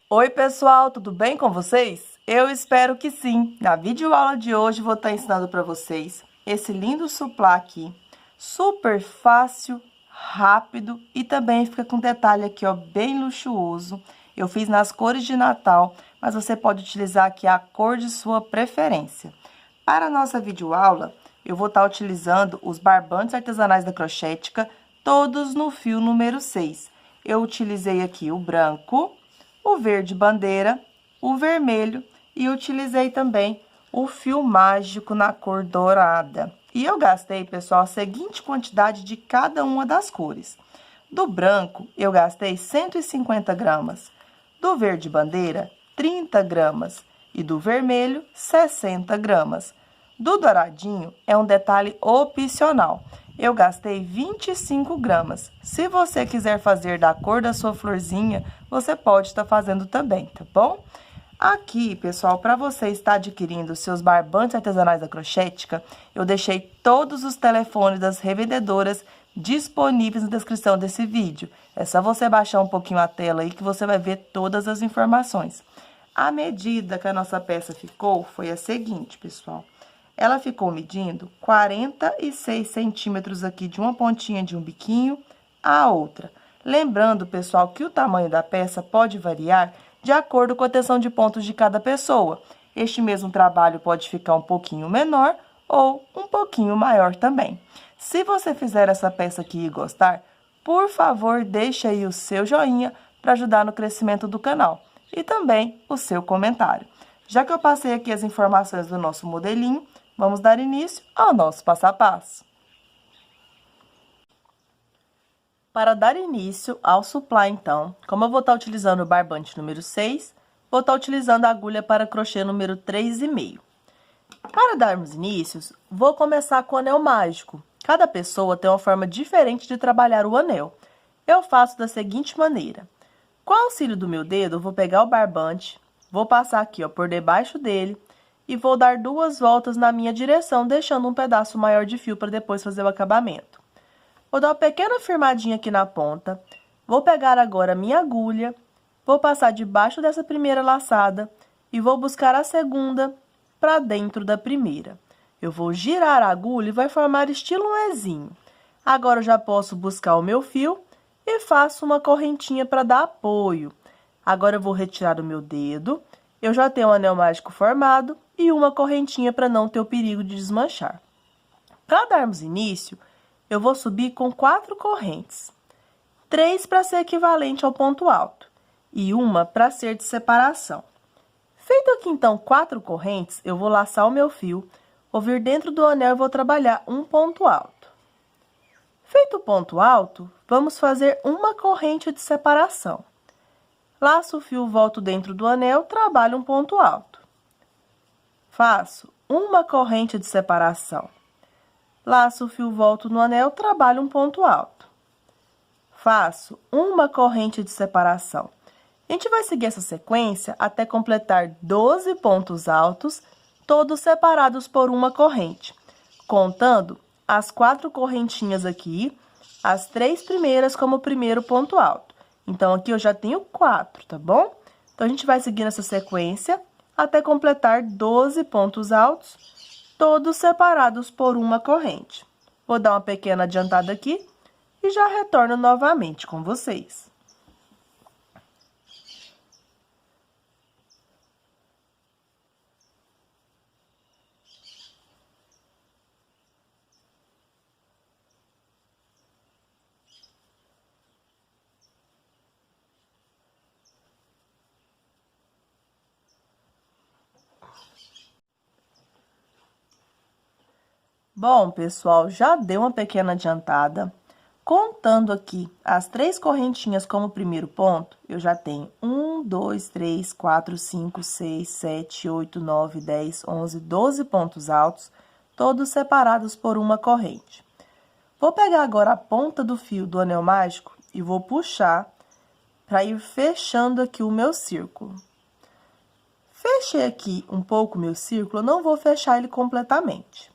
Oi, pessoal, tudo bem com vocês? Eu espero que sim. Na videoaula de hoje vou estar ensinando para vocês esse lindo suplá aqui, super fácil, rápido e também fica com detalhe aqui, ó, bem luxuoso. Eu fiz nas cores de Natal, mas você pode utilizar aqui a cor de sua preferência. Para a nossa videoaula, eu vou estar utilizando os barbantes artesanais da Crochética, todos no fio número 6. Eu utilizei aqui o branco, o verde bandeira, o vermelho e utilizei também o fio mágico na cor dourada. E eu gastei, pessoal, a seguinte quantidade de cada uma das cores. Do branco, eu gastei 150 gramas. Do verde bandeira, 30 gramas. E do vermelho, 60 gramas. Do douradinho, é um detalhe opcional. Eu gastei 25 gramas. Se você quiser fazer da cor da sua florzinha, você pode estar fazendo também, tá bom? Aqui, pessoal, para você estar adquirindo seus barbantes artesanais da Crochética, eu deixei todos os telefones das revendedoras disponíveis na descrição desse vídeo. É só você baixar um pouquinho a tela aí que você vai ver todas as informações. A medida que a nossa peça ficou foi a seguinte, pessoal. Ela ficou medindo 46 centímetros aqui de uma pontinha de um biquinho à outra. Lembrando, pessoal, que o tamanho da peça pode variar de acordo com a tensão de pontos de cada pessoa. Este mesmo trabalho pode ficar um pouquinho menor ou um pouquinho maior também. Se você fizer essa peça aqui e gostar, por favor, deixe aí o seu joinha para ajudar no crescimento do canal e também o seu comentário. Já que eu passei aqui as informações do nosso modelinho, vamos dar início ao nosso passo a passo. Para dar início ao suplá, então, como eu vou estar utilizando o barbante número 6, vou estar utilizando a agulha para crochê número 3,5. Para darmos início, vou começar com o anel mágico. Cada pessoa tem uma forma diferente de trabalhar o anel. Eu faço da seguinte maneira. Com o auxílio do meu dedo, eu vou pegar o barbante, vou passar aqui, ó, por debaixo dele, e vou dar 2 voltas na minha direção, deixando um pedaço maior de fio para depois fazer o acabamento. Vou dar uma pequena firmadinha aqui na ponta, vou pegar agora a minha agulha, vou passar debaixo dessa primeira laçada e vou buscar a segunda para dentro da primeira. Eu vou girar a agulha e vai formar estilo um Ezinho. Agora eu já posso buscar o meu fio e faço uma correntinha para dar apoio. Agora eu vou retirar o meu dedo, eu já tenho o anel mágico formado e uma correntinha para não ter o perigo de desmanchar. Para darmos início, eu vou subir com 4 correntes. 3 para ser equivalente ao ponto alto e uma para ser de separação. Feito aqui, então, 4 correntes, eu vou laçar o meu fio, vou vir dentro do anel e vou trabalhar um ponto alto. Feito o ponto alto, vamos fazer uma corrente de separação. Laço o fio, volto dentro do anel, trabalho um ponto alto. Faço uma corrente de separação. Laço o fio, volto no anel, trabalho um ponto alto. Faço uma corrente de separação. A gente vai seguir essa sequência até completar 12 pontos altos, todos separados por uma corrente, contando as 4 correntinhas aqui, as 3 primeiras como primeiro ponto alto. Então, aqui eu já tenho 4, tá bom? Então, a gente vai seguir nessa sequência até completar 12 pontos altos, todos separados por uma corrente. Vou dar uma pequena adiantada aqui e já retorno novamente com vocês. Bom, pessoal, já deu uma pequena adiantada. Contando aqui as 3 correntinhas como primeiro ponto, eu já tenho 1, 2, 3, 4, 5, 6, 7, 8, 9, 10, 11, 12 pontos altos, todos separados por uma corrente. Vou pegar agora a ponta do fio do anel mágico e vou puxar para ir fechando aqui o meu círculo. Fechei aqui um pouco o meu círculo, eu não vou fechar ele completamente.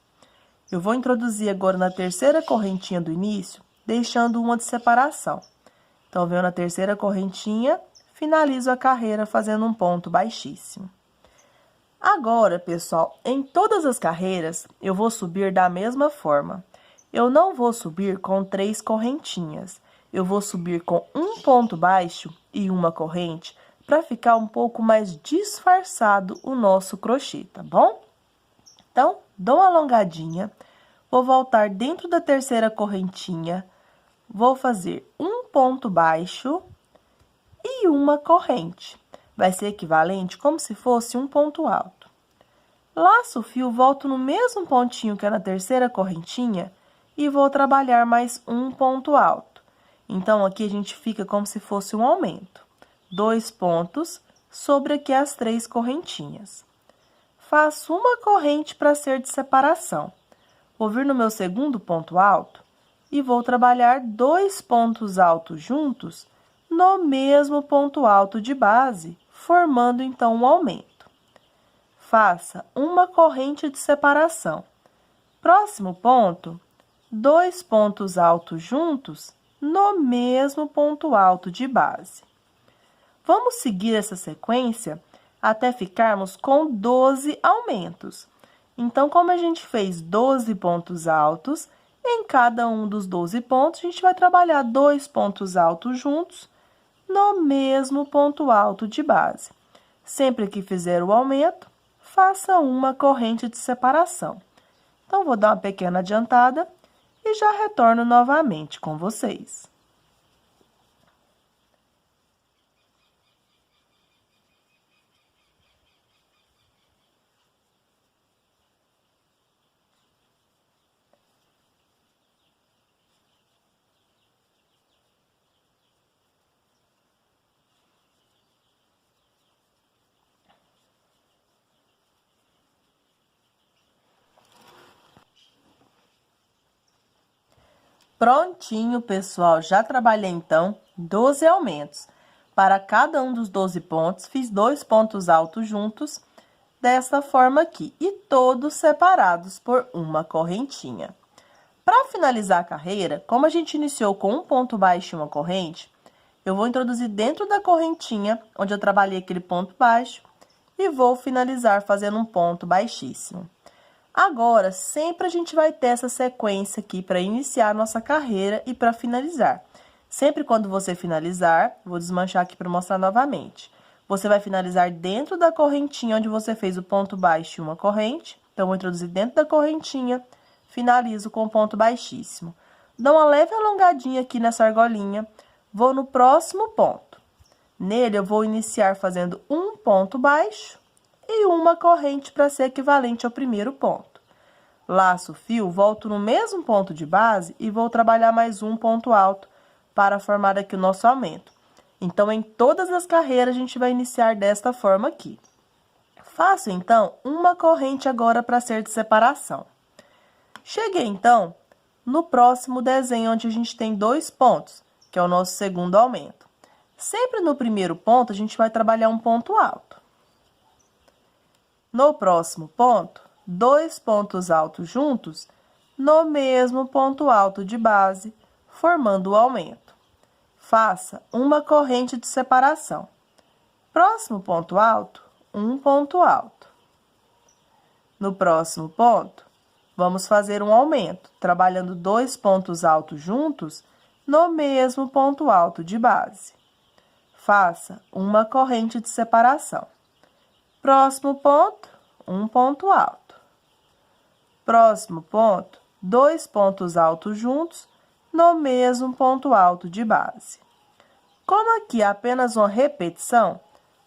Eu vou introduzir agora na terceira correntinha do início, deixando uma de separação. Então, venho na terceira correntinha, finalizo a carreira fazendo um ponto baixíssimo. Agora, pessoal, em todas as carreiras, eu vou subir da mesma forma. Eu não vou subir com 3 correntinhas. Eu vou subir com um ponto baixo e uma corrente para ficar um pouco mais disfarçado o nosso crochê, tá bom? Então, dou uma alongadinha, vou voltar dentro da terceira correntinha, vou fazer um ponto baixo e uma corrente. Vai ser equivalente como se fosse um ponto alto. Laço o fio, volto no mesmo pontinho que é na terceira correntinha e vou trabalhar mais um ponto alto. Então, aqui a gente fica como se fosse um aumento. 2 pontos sobre aqui as 3 correntinhas. Faço uma corrente para ser de separação. Vou vir no meu segundo ponto alto e vou trabalhar 2 pontos altos juntos no mesmo ponto alto de base, formando então um aumento. Faça uma corrente de separação. Próximo ponto, 2 pontos altos juntos no mesmo ponto alto de base. Vamos seguir essa sequência até ficarmos com 12 aumentos. Então, como a gente fez 12 pontos altos, em cada um dos 12 pontos, a gente vai trabalhar 2 pontos altos juntos no mesmo ponto alto de base. Sempre que fizer o aumento, faça uma corrente de separação. Então, vou dar uma pequena adiantada e já retorno novamente com vocês. Prontinho, pessoal, já trabalhei então 12 aumentos. Para cada um dos 12 pontos, fiz 2 pontos altos juntos, dessa forma aqui, e todos separados por uma correntinha. Para finalizar a carreira, como a gente iniciou com um ponto baixo e uma corrente, eu vou introduzir dentro da correntinha, onde eu trabalhei aquele ponto baixo, e vou finalizar fazendo um ponto baixíssimo. Agora, sempre a gente vai ter essa sequência aqui para iniciar a nossa carreira e para finalizar. Sempre quando você finalizar, vou desmanchar aqui para mostrar novamente. Você vai finalizar dentro da correntinha onde você fez o ponto baixo e uma corrente. Então, vou introduzir dentro da correntinha, finalizo com um ponto baixíssimo. Dou uma leve alongadinha aqui nessa argolinha, vou no próximo ponto. Nele, eu vou iniciar fazendo um ponto baixo e uma corrente para ser equivalente ao primeiro ponto. Laço o fio, volto no mesmo ponto de base e vou trabalhar mais um ponto alto para formar aqui o nosso aumento. Então, em todas as carreiras, a gente vai iniciar desta forma aqui. Faço, então, uma corrente agora para ser de separação. Cheguei, então, no próximo desenho, onde a gente tem 2 pontos, que é o nosso segundo aumento. Sempre no primeiro ponto, a gente vai trabalhar um ponto alto. No próximo ponto, 2 pontos altos juntos no mesmo ponto alto de base, formando o aumento. Faça uma corrente de separação. Próximo ponto alto, um ponto alto. No próximo ponto, vamos fazer um aumento, trabalhando 2 pontos altos juntos no mesmo ponto alto de base. Faça uma corrente de separação. Próximo ponto, um ponto alto. Próximo ponto, 2 pontos altos juntos no mesmo ponto alto de base. Como aqui é apenas uma repetição,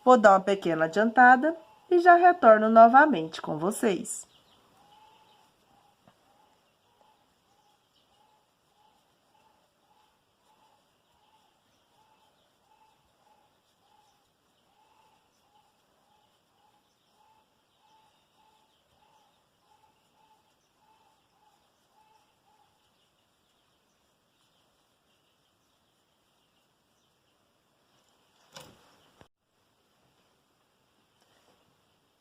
vou dar uma pequena adiantada e já retorno novamente com vocês.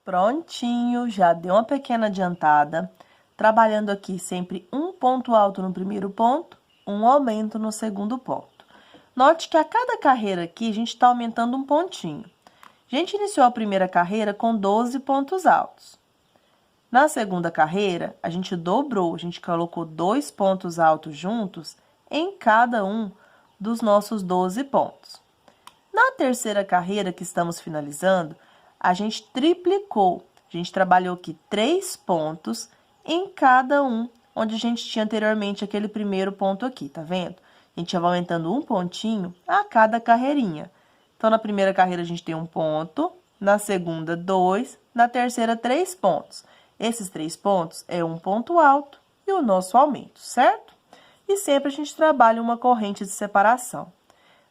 Prontinho, já deu uma pequena adiantada, trabalhando aqui sempre um ponto alto no primeiro ponto, um aumento no segundo ponto. Note que a cada carreira aqui, a gente está aumentando um pontinho. A gente iniciou a primeira carreira com 12 pontos altos. Na segunda carreira, a gente dobrou, a gente colocou 2 pontos altos juntos em cada um dos nossos 12 pontos. Na terceira carreira que estamos finalizando, a gente triplicou. A gente trabalhou aqui 3 pontos em cada um, onde a gente tinha anteriormente aquele primeiro ponto aqui, tá vendo? A gente vai aumentando um pontinho a cada carreirinha. Então, na primeira carreira, a gente tem 1 ponto, na segunda, 2, na terceira, 3 pontos. Esses 3 pontos é um ponto alto e o nosso aumento, certo? E sempre a gente trabalha uma corrente de separação.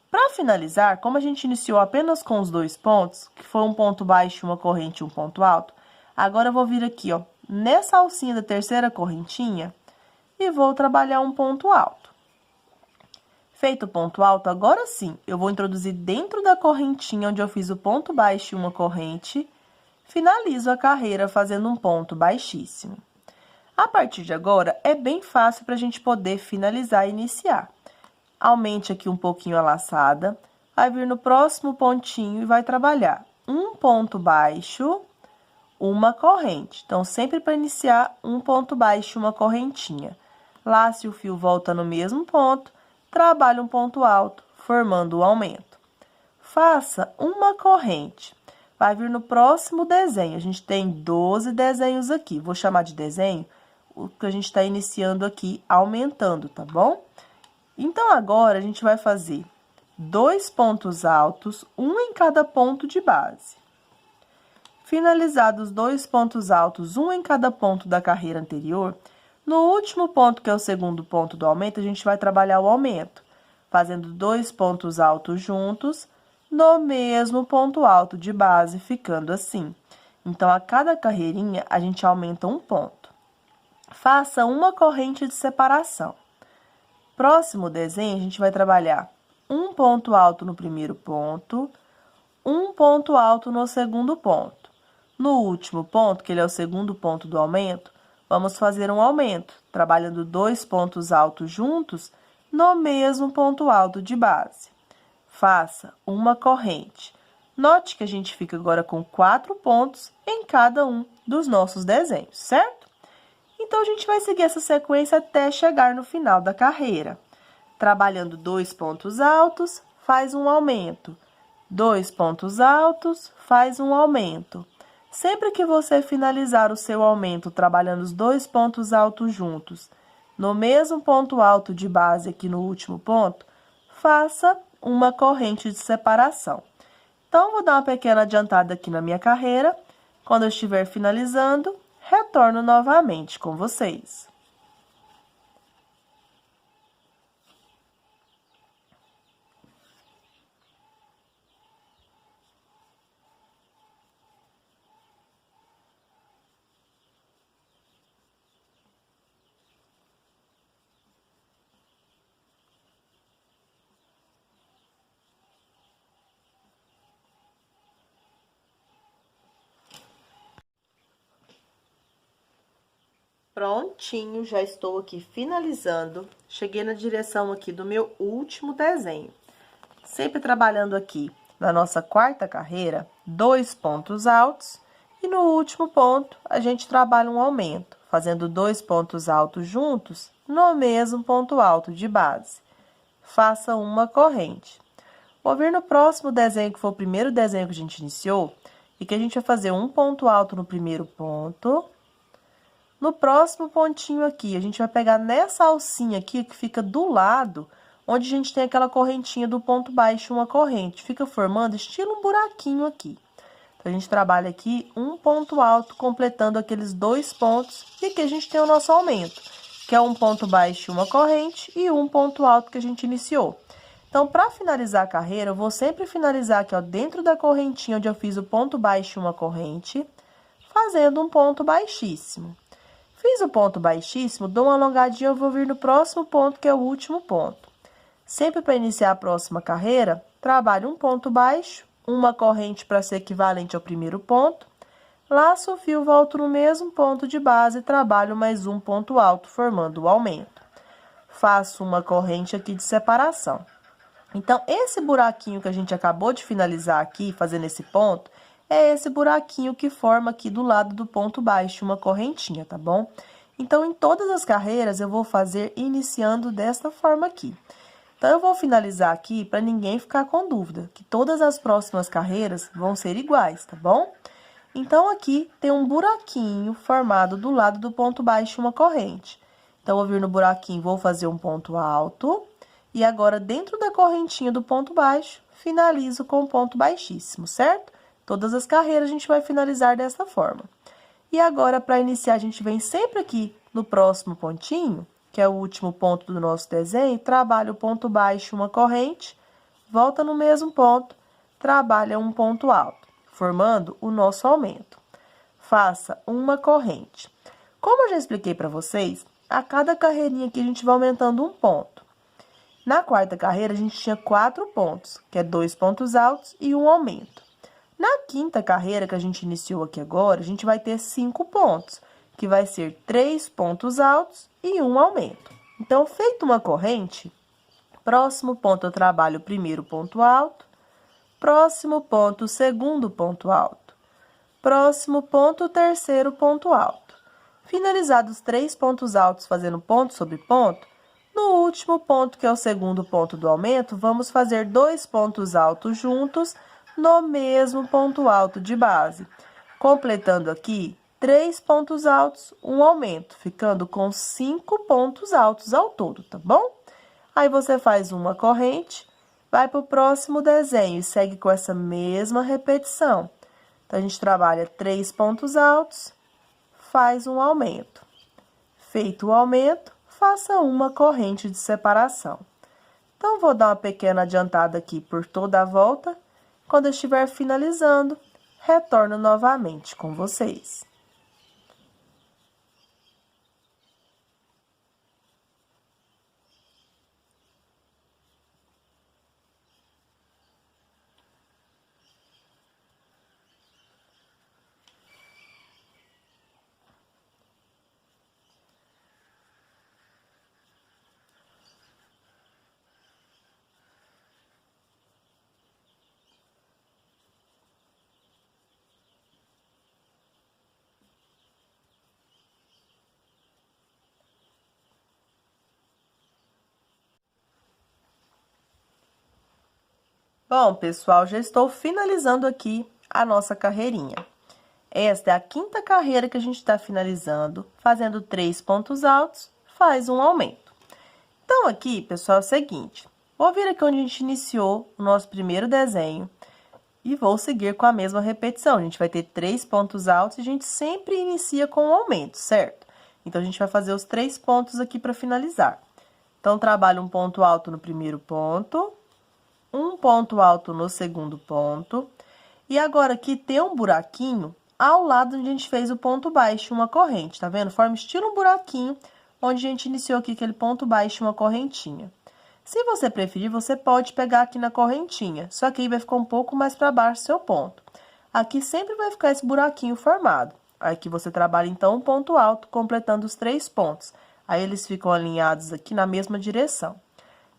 Para finalizar, como a gente iniciou apenas com os 2 pontos, que foi um ponto baixo, uma corrente e um ponto alto, agora eu vou vir aqui, ó, nessa alcinha da terceira correntinha e vou trabalhar um ponto alto. Feito o ponto alto, agora sim, eu vou introduzir dentro da correntinha onde eu fiz o ponto baixo e uma corrente, finalizo a carreira fazendo um ponto baixíssimo. A partir de agora, é bem fácil para a gente poder finalizar e iniciar. Aumente aqui um pouquinho a laçada, vai vir no próximo pontinho e vai trabalhar um ponto baixo, uma corrente. Então, sempre para iniciar, um ponto baixo, uma correntinha. Lace o fio, volta no mesmo ponto, trabalha um ponto alto, formando o aumento. Faça uma corrente. Vai vir no próximo desenho. A gente tem 12 desenhos aqui. Vou chamar de desenho o que a gente está iniciando aqui, aumentando, tá bom? Então, agora, a gente vai fazer 2 pontos altos, um em cada ponto de base. Finalizados 2 pontos altos, um em cada ponto da carreira anterior, no último ponto, que é o segundo ponto do aumento, a gente vai trabalhar o aumento, fazendo 2 pontos altos juntos, no mesmo ponto alto de base, ficando assim. Então, a cada carreirinha, a gente aumenta um ponto. Faça uma corrente de separação. Próximo desenho, a gente vai trabalhar um ponto alto no primeiro ponto, um ponto alto no segundo ponto. No último ponto, que ele é o segundo ponto do aumento, vamos fazer um aumento, trabalhando 2 pontos altos juntos no mesmo ponto alto de base. Faça uma corrente. Note que a gente fica agora com 4 pontos em cada um dos nossos desenhos, certo? Então, a gente vai seguir essa sequência até chegar no final da carreira. Trabalhando 2 pontos altos, faz um aumento. 2 pontos altos, faz um aumento. Sempre que você finalizar o seu aumento trabalhando os 2 pontos altos juntos, no mesmo ponto alto de base aqui no último ponto, faça uma corrente de separação. Então, vou dar uma pequena adiantada aqui na minha carreira. Quando eu estiver finalizando, retorno novamente com vocês. Prontinho, já estou aqui finalizando. Cheguei na direção aqui do meu último desenho. Sempre trabalhando aqui na nossa quarta carreira, 2 pontos altos. E no último ponto, a gente trabalha um aumento, fazendo 2 pontos altos juntos no mesmo ponto alto de base. Faça uma corrente. Vou vir no próximo desenho, que foi o primeiro desenho que a gente iniciou, e que a gente vai fazer um ponto alto no primeiro ponto. No próximo pontinho aqui, a gente vai pegar nessa alcinha aqui, que fica do lado, onde a gente tem aquela correntinha do ponto baixo, uma corrente. Fica formando estilo um buraquinho aqui. Então, a gente trabalha aqui um ponto alto, completando aqueles 2 pontos, e aqui a gente tem o nosso aumento, que é um ponto baixo, uma corrente, e um ponto alto que a gente iniciou. Então, para finalizar a carreira, eu vou sempre finalizar aqui, ó, dentro da correntinha onde eu fiz o ponto baixo, uma corrente, fazendo um ponto baixíssimo. Fiz o ponto baixíssimo, dou uma alongadinha, eu vou vir no próximo ponto, que é o último ponto. Sempre para iniciar a próxima carreira, trabalho um ponto baixo, uma corrente para ser equivalente ao primeiro ponto, laço o fio, volto no mesmo ponto de base e trabalho mais um ponto alto, formando o aumento. Faço uma corrente aqui de separação. Então, esse buraquinho que a gente acabou de finalizar aqui, fazendo esse ponto, é esse buraquinho que forma aqui do lado do ponto baixo, uma correntinha, tá bom? Então, em todas as carreiras, eu vou fazer iniciando desta forma aqui. Então, eu vou finalizar aqui para ninguém ficar com dúvida, que todas as próximas carreiras vão ser iguais, tá bom? Então, aqui tem um buraquinho formado do lado do ponto baixo, uma corrente. Então, eu vou vir no buraquinho, vou fazer um ponto alto. E agora, dentro da correntinha do ponto baixo, finalizo com um ponto baixíssimo, certo? Todas as carreiras a gente vai finalizar dessa forma. E agora, para iniciar, a gente vem sempre aqui no próximo pontinho, que é o último ponto do nosso desenho, trabalha o ponto baixo, uma corrente, volta no mesmo ponto, trabalha um ponto alto, formando o nosso aumento. Faça uma corrente. Como eu já expliquei para vocês, a cada carreirinha aqui a gente vai aumentando um ponto. Na quarta carreira, a gente tinha 4 pontos, que é 2 pontos altos e um aumento. Na quinta carreira, que a gente iniciou aqui agora, a gente vai ter 5 pontos, que vai ser 3 pontos altos e um aumento. Então, feito uma corrente, próximo ponto eu trabalho o primeiro ponto alto, próximo ponto o segundo ponto alto, próximo ponto o terceiro ponto alto. Finalizados 3 pontos altos fazendo ponto sobre ponto, no último ponto, que é o segundo ponto do aumento, vamos fazer 2 pontos altos juntos no mesmo ponto alto de base, completando aqui 3 pontos altos, um aumento, ficando com 5 pontos altos ao todo, tá bom? Aí, você faz uma corrente, vai para o próximo desenho e segue com essa mesma repetição. Então, a gente trabalha 3 pontos altos, faz um aumento. Feito o aumento, faça uma corrente de separação. Então, vou dar uma pequena adiantada aqui por toda a volta. Quando eu estiver finalizando, retorno novamente com vocês. Bom, pessoal, já estou finalizando aqui a nossa carreirinha. Esta é a quinta carreira que a gente está finalizando, fazendo 3 pontos altos, faz um aumento. Então, aqui, pessoal, é o seguinte, vou vir aqui onde a gente iniciou o nosso primeiro desenho e vou seguir com a mesma repetição. A gente vai ter 3 pontos altos e a gente sempre inicia com um aumento, certo? Então, a gente vai fazer os 3 pontos aqui para finalizar. Então, trabalho um ponto alto no primeiro ponto, um ponto alto no segundo ponto, e agora aqui tem um buraquinho ao lado onde a gente fez o ponto baixo, uma corrente, tá vendo? Forma estilo um buraquinho, onde a gente iniciou aqui aquele ponto baixo, uma correntinha. Se você preferir, você pode pegar aqui na correntinha, só que aí vai ficar um pouco mais para baixo o seu ponto. Aqui sempre vai ficar esse buraquinho formado. Aqui você trabalha, então, um ponto alto, completando os 3 pontos. Aí, eles ficam alinhados aqui na mesma direção.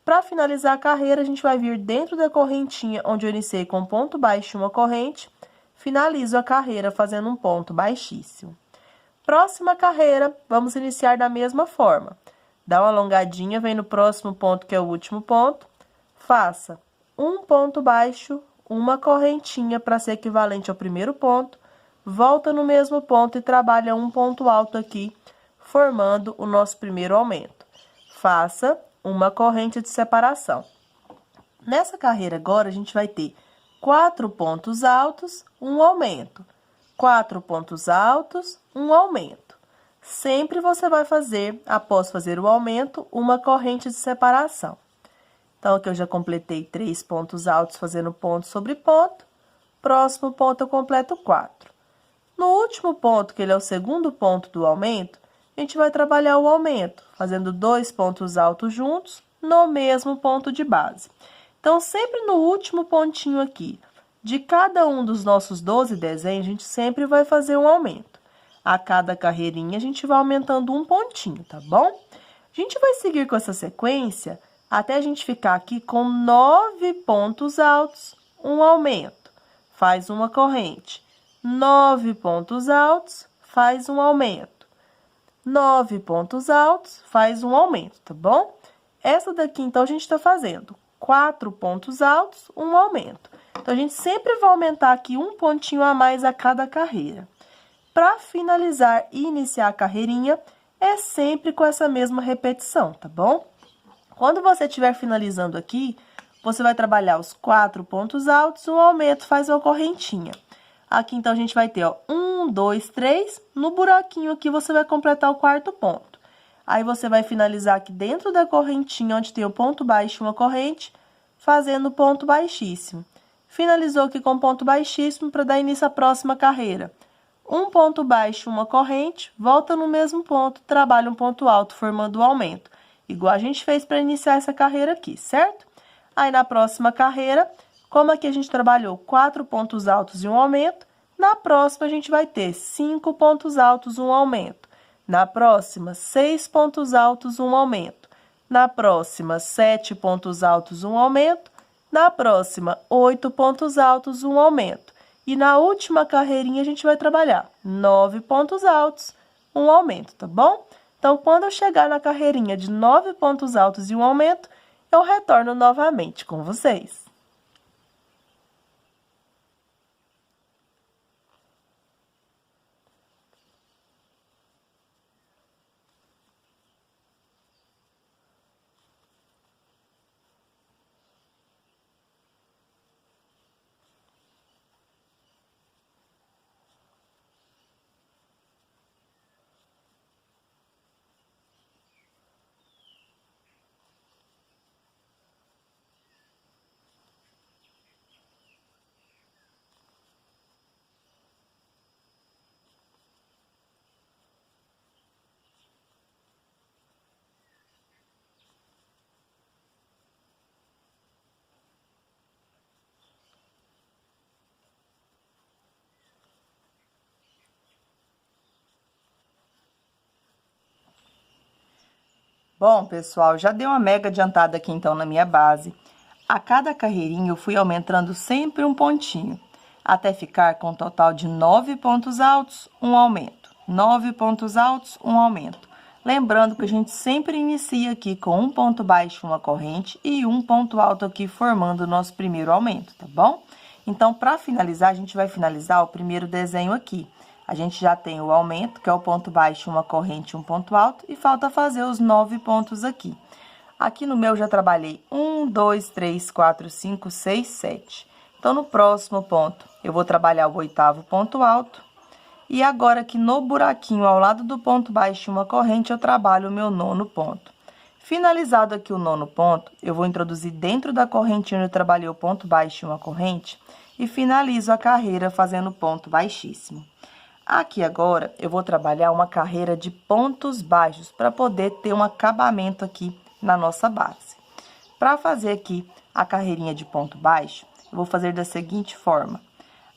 Para finalizar a carreira, a gente vai vir dentro da correntinha, onde eu iniciei com ponto baixo, uma corrente, finalizo a carreira fazendo um ponto baixíssimo. Próxima carreira, vamos iniciar da mesma forma. Dá uma alongadinha, vem no próximo ponto, que é o último ponto, faça um ponto baixo, uma correntinha para ser equivalente ao primeiro ponto, volta no mesmo ponto e trabalha um ponto alto aqui, formando o nosso primeiro aumento. Faça uma corrente de separação. Nessa carreira agora, a gente vai ter 4 pontos altos, um aumento. 4 pontos altos, um aumento. Sempre você vai fazer, após fazer o aumento, uma corrente de separação. Então, aqui eu já completei 3 pontos altos fazendo ponto sobre ponto. Próximo ponto eu completo 4. No último ponto, que ele é o segundo ponto do aumento, a gente vai trabalhar o aumento, fazendo 2 pontos altos juntos no mesmo ponto de base. Então, sempre no último pontinho aqui, de cada um dos nossos 12 desenhos, a gente sempre vai fazer um aumento. A cada carreirinha, a gente vai aumentando um pontinho, tá bom? A gente vai seguir com essa sequência até a gente ficar aqui com 9 pontos altos, um aumento, faz uma corrente. 9 pontos altos, faz um aumento. 9 pontos altos, faz um aumento, tá bom? Essa daqui, então, a gente está fazendo 4 pontos altos, um aumento. Então, a gente sempre vai aumentar aqui um pontinho a mais a cada carreira. Para finalizar e iniciar a carreirinha, é sempre com essa mesma repetição, tá bom? Quando você estiver finalizando aqui, você vai trabalhar os 4 pontos altos, um aumento, faz uma correntinha. Aqui, então, a gente vai ter, ó, 1, 2, 3, no buraquinho aqui você vai completar o quarto ponto. Aí, você vai finalizar aqui dentro da correntinha, onde tem o ponto baixo e uma corrente, fazendo ponto baixíssimo. Finalizou aqui com ponto baixíssimo para dar início à próxima carreira. Um ponto baixo, uma corrente, volta no mesmo ponto, trabalha um ponto alto, formando o aumento. Igual a gente fez para iniciar essa carreira aqui, certo? Aí, na próxima carreira, como aqui a gente trabalhou 4 pontos altos e um aumento, na próxima a gente vai ter 5 pontos altos, um aumento. Na próxima, 6 pontos altos, um aumento. Na próxima, 7 pontos altos, um aumento. Na próxima, 8 pontos altos, um aumento. E na última carreirinha, a gente vai trabalhar 9 pontos altos, um aumento, tá bom? Então, quando eu chegar na carreirinha de 9 pontos altos e um aumento, eu retorno novamente com vocês. Bom, pessoal, já dei uma mega adiantada aqui, então, na minha base. A cada carreirinha, eu fui aumentando sempre um pontinho, até ficar com um total de 9 pontos altos, um aumento. 9 pontos altos, um aumento. Lembrando que a gente sempre inicia aqui com um ponto baixo, uma corrente, e um ponto alto aqui, formando o nosso primeiro aumento, tá bom? Então, para finalizar, a gente vai finalizar o primeiro desenho aqui. A gente já tem o aumento, que é o ponto baixo, uma corrente e um ponto alto, e falta fazer os 9 pontos aqui. Aqui no meu já trabalhei 1, 2, 3, 4, 5, 6, 7. Então, no próximo ponto, eu vou trabalhar o 8º ponto alto. E agora, aqui no buraquinho, ao lado do ponto baixo e uma corrente, eu trabalho o meu 9º ponto. Finalizado aqui o 9º ponto, eu vou introduzir dentro da corrente onde eu trabalhei o ponto baixo e uma corrente, e finalizo a carreira fazendo ponto baixíssimo. Aqui agora, eu vou trabalhar uma carreira de pontos baixos, para poder ter um acabamento aqui na nossa base. Para fazer aqui a carreirinha de ponto baixo, eu vou fazer da seguinte forma.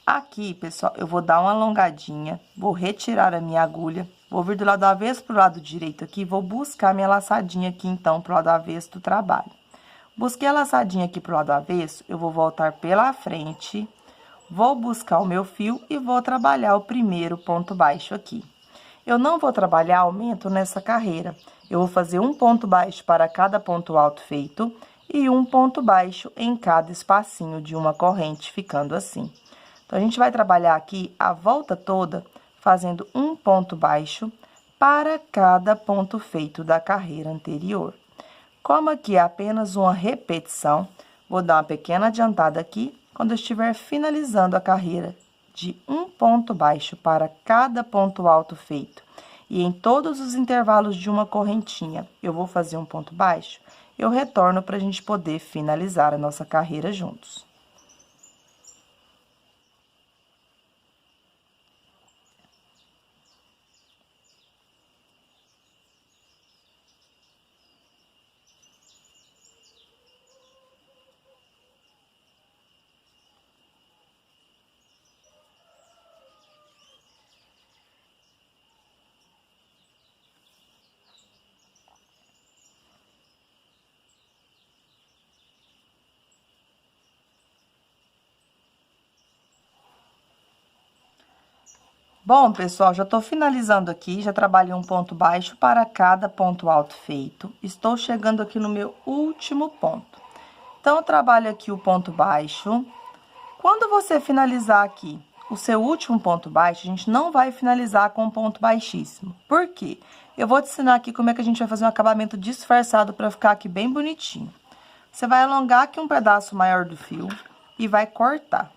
Aqui, pessoal, eu vou dar uma alongadinha, vou retirar a minha agulha, vou vir do lado avesso pro lado direito aqui, vou buscar minha laçadinha aqui, então, pro lado avesso do trabalho. Busquei a laçadinha aqui pro lado avesso, eu vou voltar pela frente, vou buscar o meu fio e vou trabalhar o primeiro ponto baixo aqui. Eu não vou trabalhar aumento nessa carreira, eu vou fazer um ponto baixo para cada ponto alto feito e um ponto baixo em cada espacinho de uma corrente, ficando assim. Então, a gente vai trabalhar aqui a volta toda, fazendo um ponto baixo para cada ponto feito da carreira anterior. Como aqui é apenas uma repetição, vou dar uma pequena adiantada aqui, quando eu estiver finalizando a carreira de um ponto baixo para cada ponto alto feito. E em todos os intervalos de uma correntinha, eu vou fazer um ponto baixo, eu retorno para a gente poder finalizar a nossa carreira juntos. Bom, pessoal, já tô finalizando aqui, já trabalhei um ponto baixo para cada ponto alto feito. Estou chegando aqui no meu último ponto. Então, eu trabalho aqui o ponto baixo. Quando você finalizar aqui o seu último ponto baixo, a gente não vai finalizar com um ponto baixíssimo. Por quê? Eu vou te ensinar aqui como é que a gente vai fazer um acabamento disfarçado para ficar aqui bem bonitinho. Você vai alongar aqui um pedaço maior do fio e vai cortar.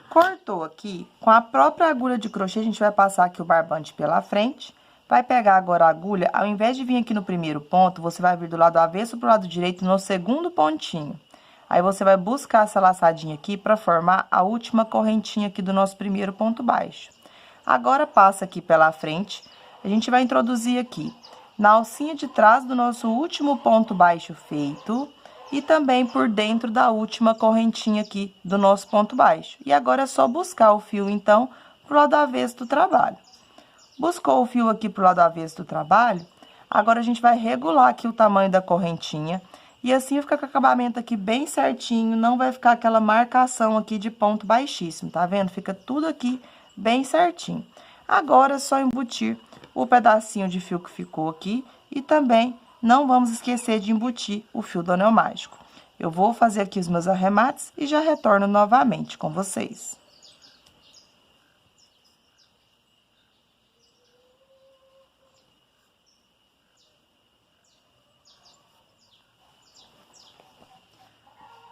Cortou aqui, com a própria agulha de crochê, a gente vai passar aqui o barbante pela frente. Vai pegar agora a agulha, ao invés de vir aqui no primeiro ponto, você vai vir do lado avesso pro lado direito no segundo pontinho. Aí, você vai buscar essa laçadinha aqui para formar a última correntinha aqui do nosso primeiro ponto baixo. Agora, passa aqui pela frente, a gente vai introduzir aqui na alcinha de trás do nosso último ponto baixo feito e também por dentro da última correntinha aqui do nosso ponto baixo. E agora é só buscar o fio, então, pro lado avesso do trabalho. Buscou o fio aqui pro lado avesso do trabalho, agora a gente vai regular aqui o tamanho da correntinha. E assim fica com o acabamento aqui bem certinho, não vai ficar aquela marcação aqui de ponto baixíssimo, tá vendo? Fica tudo aqui bem certinho. Agora é só embutir o pedacinho de fio que ficou aqui e também não vamos esquecer de embutir o fio do anel mágico. Eu vou fazer aqui os meus arremates e já retorno novamente com vocês.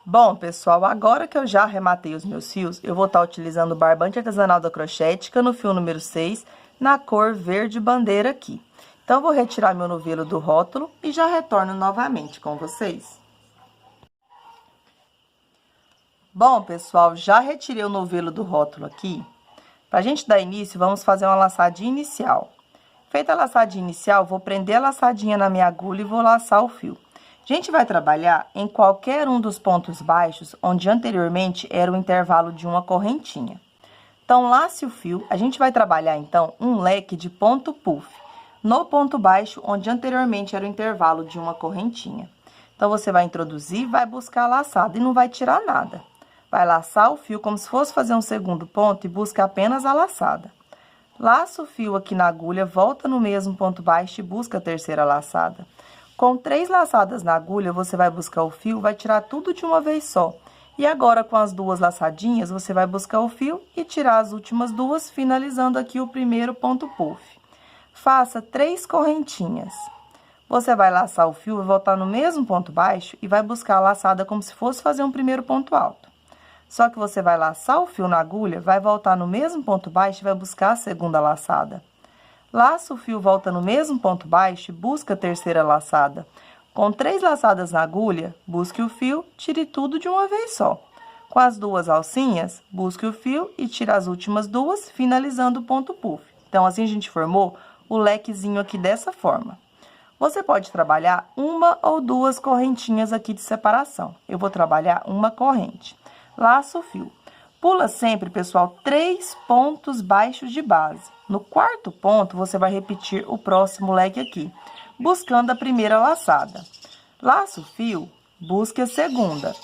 Bom, pessoal, agora que eu já arrematei os meus fios, eu vou estar utilizando o barbante artesanal da Crochêtica no fio número 6, na cor verde bandeira aqui. Então, vou retirar meu novelo do rótulo e já retorno novamente com vocês. Bom, pessoal, já retirei o novelo do rótulo aqui. Pra gente dar início, vamos fazer uma laçadinha inicial. Feita a laçadinha inicial, vou prender a laçadinha na minha agulha e vou laçar o fio. A gente vai trabalhar em qualquer um dos pontos baixos, onde anteriormente era o intervalo de uma correntinha. Então, lace o fio, a gente vai trabalhar, então, um leque de ponto puff, no ponto baixo, onde anteriormente era o intervalo de uma correntinha. Então, você vai introduzir, vai buscar a laçada e não vai tirar nada. Vai laçar o fio como se fosse fazer um segundo ponto e busca apenas a laçada. Laça o fio aqui na agulha, volta no mesmo ponto baixo e busca a terceira laçada. Com 3 laçadas na agulha, você vai buscar o fio, vai tirar tudo de uma vez só. E agora, com as 2 laçadinhas, você vai buscar o fio e tirar as últimas 2, finalizando aqui o primeiro ponto puff. Faça 3 correntinhas. Você vai laçar o fio, vai voltar no mesmo ponto baixo e vai buscar a laçada como se fosse fazer um primeiro ponto alto. Só que você vai laçar o fio na agulha, vai voltar no mesmo ponto baixo e vai buscar a segunda laçada. Laça o fio, volta no mesmo ponto baixo e busca a terceira laçada. Com 3 laçadas na agulha, busque o fio, tire tudo de uma vez só. Com as 2 alcinhas, busque o fio e tire as últimas 2, finalizando o ponto puff. Então, assim a gente formou o lequezinho aqui dessa forma. Você pode trabalhar 1 ou 2 correntinhas aqui de separação. Eu vou trabalhar uma corrente. Laça o fio. Pula sempre, pessoal, 3 pontos baixos de base. No 4º ponto, você vai repetir o próximo leque aqui, buscando a primeira laçada. Laça o fio, busque a segunda.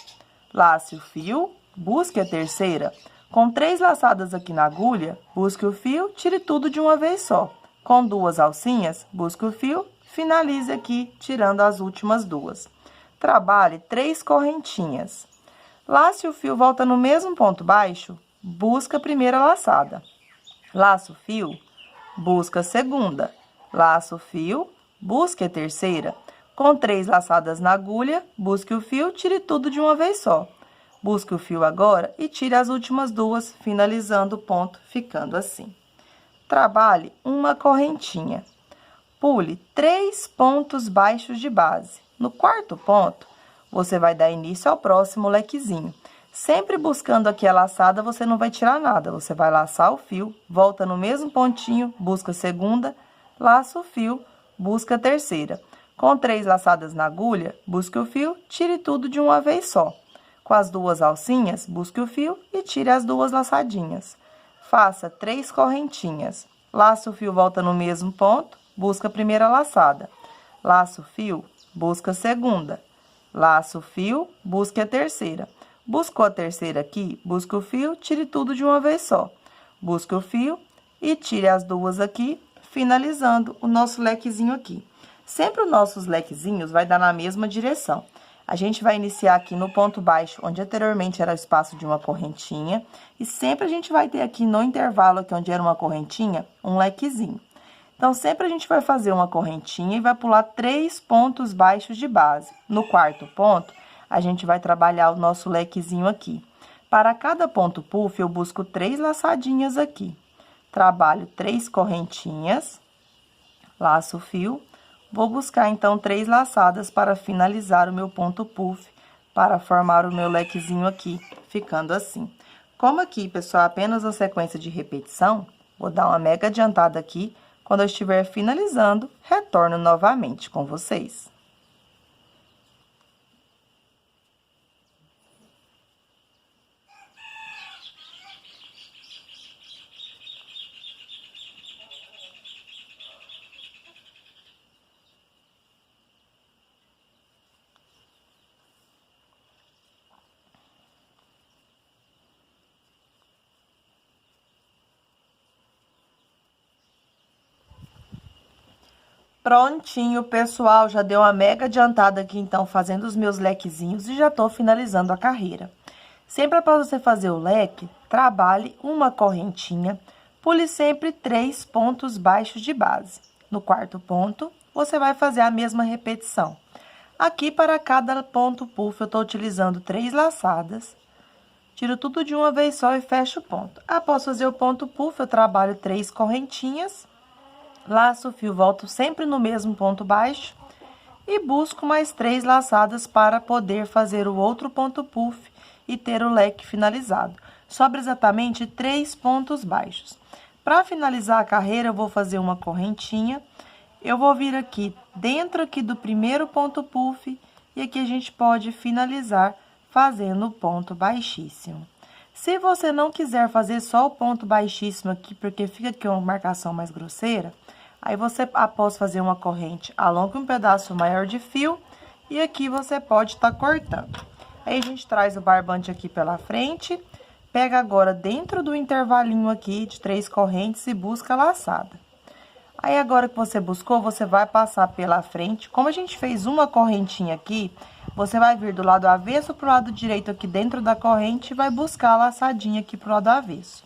Lace o fio, busque a terceira. Com 3 laçadas aqui na agulha, busque o fio, tire tudo de uma vez só. Com 2 alcinhas, busque o fio, finalize aqui, tirando as últimas 2. Trabalhe 3 correntinhas. Lace o fio, volta no mesmo ponto baixo, busca a primeira laçada. Laça o fio, busca a segunda. Laça o fio, busque a terceira. Com 3 laçadas na agulha, busque o fio, tire tudo de uma vez só. Busque o fio agora e tire as últimas 2, finalizando o ponto, ficando assim. Trabalhe uma correntinha. Pule 3 pontos baixos de base. No 4º ponto, você vai dar início ao próximo lequezinho. Sempre buscando aqui a laçada, você não vai tirar nada. Você vai laçar o fio, volta no mesmo pontinho, busca a segunda, laça o fio, busca a terceira. Com 3 laçadas na agulha, busque o fio, tire tudo de uma vez só. Com as 2 alcinhas, busque o fio e tire as 2 laçadinhas. Faça 3 correntinhas. Laça o fio, volta no mesmo ponto, busca a primeira laçada. Laça o fio, busca a segunda. Laça o fio, busque a terceira. Buscou a terceira aqui, busca o fio, tire tudo de uma vez só. Busca o fio e tire as duas aqui, finalizando o nosso lequezinho aqui. Sempre os nossos lequezinhos vai dar na mesma direção. A gente vai iniciar aqui no ponto baixo, onde anteriormente era o espaço de uma correntinha, e sempre a gente vai ter aqui no intervalo, aqui onde era uma correntinha, um lequezinho. Então, sempre a gente vai fazer uma correntinha e vai pular 3 pontos baixos de base. No quarto ponto, a gente vai trabalhar o nosso lequezinho aqui. Para cada ponto puff, eu busco 3 laçadinhas aqui. Trabalho 3 correntinhas, laço o fio. Vou buscar, então, 3 laçadas para finalizar o meu ponto puff, para formar o meu lequezinho aqui, ficando assim. Como aqui, pessoal, apenas a sequência de repetição, vou dar uma mega adiantada aqui. Quando eu estiver finalizando, retorno novamente com vocês. Prontinho, pessoal, já deu uma mega adiantada aqui, então, fazendo os meus lequezinhos e já tô finalizando a carreira. Sempre após você fazer o leque, trabalhe uma correntinha, pule sempre 3 pontos baixos de base. No quarto ponto, você vai fazer a mesma repetição. Aqui, para cada ponto puff, eu tô utilizando 3 laçadas. Tiro tudo de uma vez só e fecho o ponto. Após fazer o ponto puff, eu trabalho 3 correntinhas. Laço o fio, volto sempre no mesmo ponto baixo e busco mais 3 laçadas para poder fazer o outro ponto puff e ter o leque finalizado. Sobra exatamente 3 pontos baixos. Para finalizar a carreira, eu vou fazer uma correntinha. Eu vou vir aqui dentro aqui do primeiro ponto puff e aqui a gente pode finalizar fazendo o ponto baixíssimo. Se você não quiser fazer só o ponto baixíssimo aqui, porque fica aqui uma marcação mais grosseira, aí você, após fazer uma corrente, alonga um pedaço maior de fio e aqui você pode estar cortando. Aí, a gente traz o barbante aqui pela frente, pega agora dentro do intervalinho aqui de 3 correntes e busca a laçada. Aí, agora que você buscou, você vai passar pela frente. Como a gente fez uma correntinha aqui, você vai vir do lado avesso pro lado direito aqui dentro da corrente e vai buscar a laçadinha aqui pro lado avesso.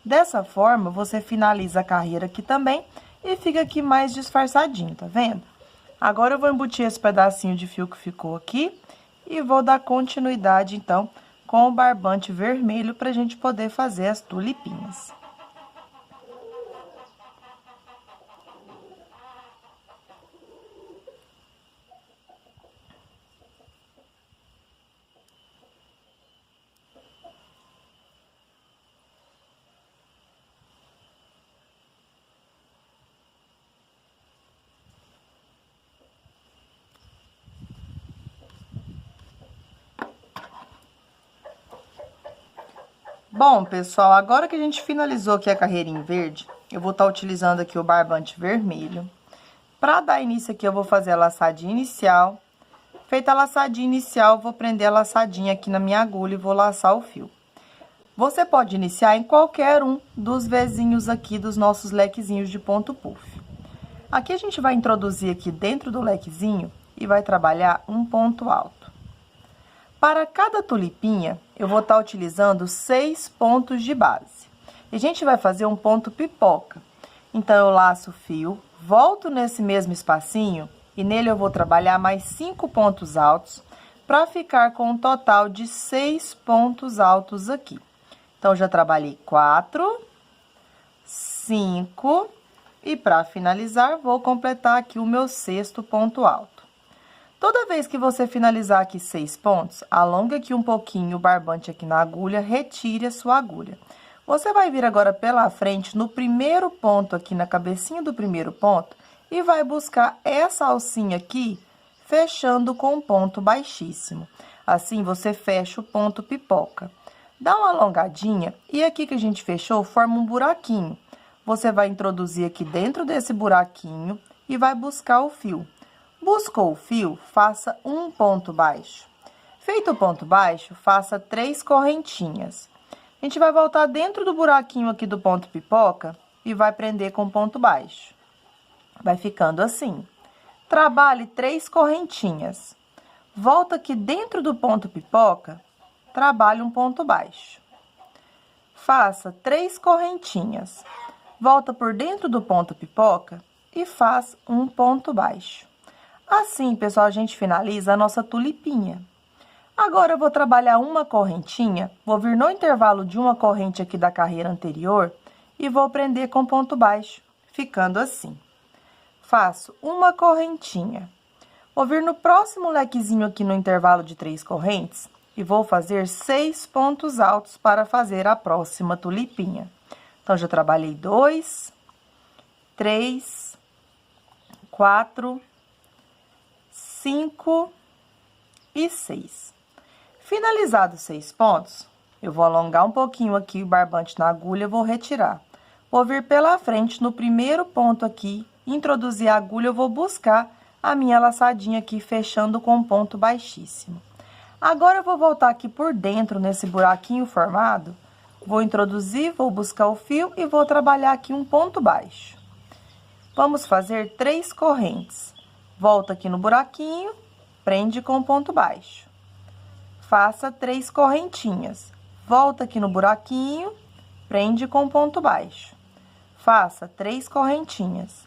Dessa forma, você finaliza a carreira aqui também e fica aqui mais disfarçadinho, tá vendo? Agora, eu vou embutir esse pedacinho de fio que ficou aqui e vou dar continuidade, então, com o barbante vermelho pra gente poder fazer as tulipinhas. Bom, pessoal, agora que a gente finalizou aqui a carreirinha verde, eu vou estar utilizando aqui o barbante vermelho. Para dar início aqui, eu vou fazer a laçadinha inicial. Feita a laçadinha inicial, eu vou prender a laçadinha aqui na minha agulha e vou laçar o fio. Você pode iniciar em qualquer um dos vezinhos aqui dos nossos lequezinhos de ponto puff. Aqui a gente vai introduzir aqui dentro do lequezinho e vai trabalhar um ponto alto. Para cada tulipinha, eu vou estar utilizando 6 pontos de base. E a gente vai fazer um ponto pipoca. Então, eu laço o fio, volto nesse mesmo espacinho e nele eu vou trabalhar mais 5 pontos altos para ficar com um total de 6 pontos altos aqui. Então, já trabalhei 4, 5 e para finalizar, vou completar aqui o meu 6º ponto alto. Toda vez que você finalizar aqui 6 pontos, alonga aqui um pouquinho o barbante aqui na agulha, retire a sua agulha. Você vai vir agora pela frente no primeiro ponto aqui, na cabecinha do primeiro ponto, e vai buscar essa alcinha aqui, fechando com um ponto baixíssimo. Assim, você fecha o ponto pipoca. Dá uma alongadinha e aqui que a gente fechou, forma um buraquinho. Você vai introduzir aqui dentro desse buraquinho e vai buscar o fio. Buscou o fio, faça um ponto baixo. Feito o ponto baixo, faça 3 correntinhas. A gente vai voltar dentro do buraquinho aqui do ponto pipoca e vai prender com ponto baixo. Vai ficando assim. Trabalhe 3 correntinhas. Volta aqui dentro do ponto pipoca, trabalhe um ponto baixo. Faça 3 correntinhas. Volta por dentro do ponto pipoca e faz um ponto baixo. Assim, pessoal, a gente finaliza a nossa tulipinha. Agora, eu vou trabalhar uma correntinha, vou vir no intervalo de uma corrente aqui da carreira anterior e vou prender com ponto baixo, ficando assim. Faço uma correntinha. Vou vir no próximo lequezinho aqui no intervalo de 3 correntes e vou fazer 6 pontos altos para fazer a próxima tulipinha. Então, já trabalhei 2, 3, 4, 5 e 6. Finalizados 6 pontos, eu vou alongar um pouquinho aqui o barbante na agulha, vou retirar. Vou vir pela frente no primeiro ponto aqui, introduzir a agulha, eu vou buscar a minha laçadinha aqui, fechando com um ponto baixíssimo. Agora, eu vou voltar aqui por dentro, nesse buraquinho formado, vou introduzir, vou buscar o fio e vou trabalhar aqui um ponto baixo. Vamos fazer 3 correntes. Volta aqui no buraquinho, prende com ponto baixo. Faça 3 correntinhas. Volta aqui no buraquinho, prende com ponto baixo. Faça 3 correntinhas.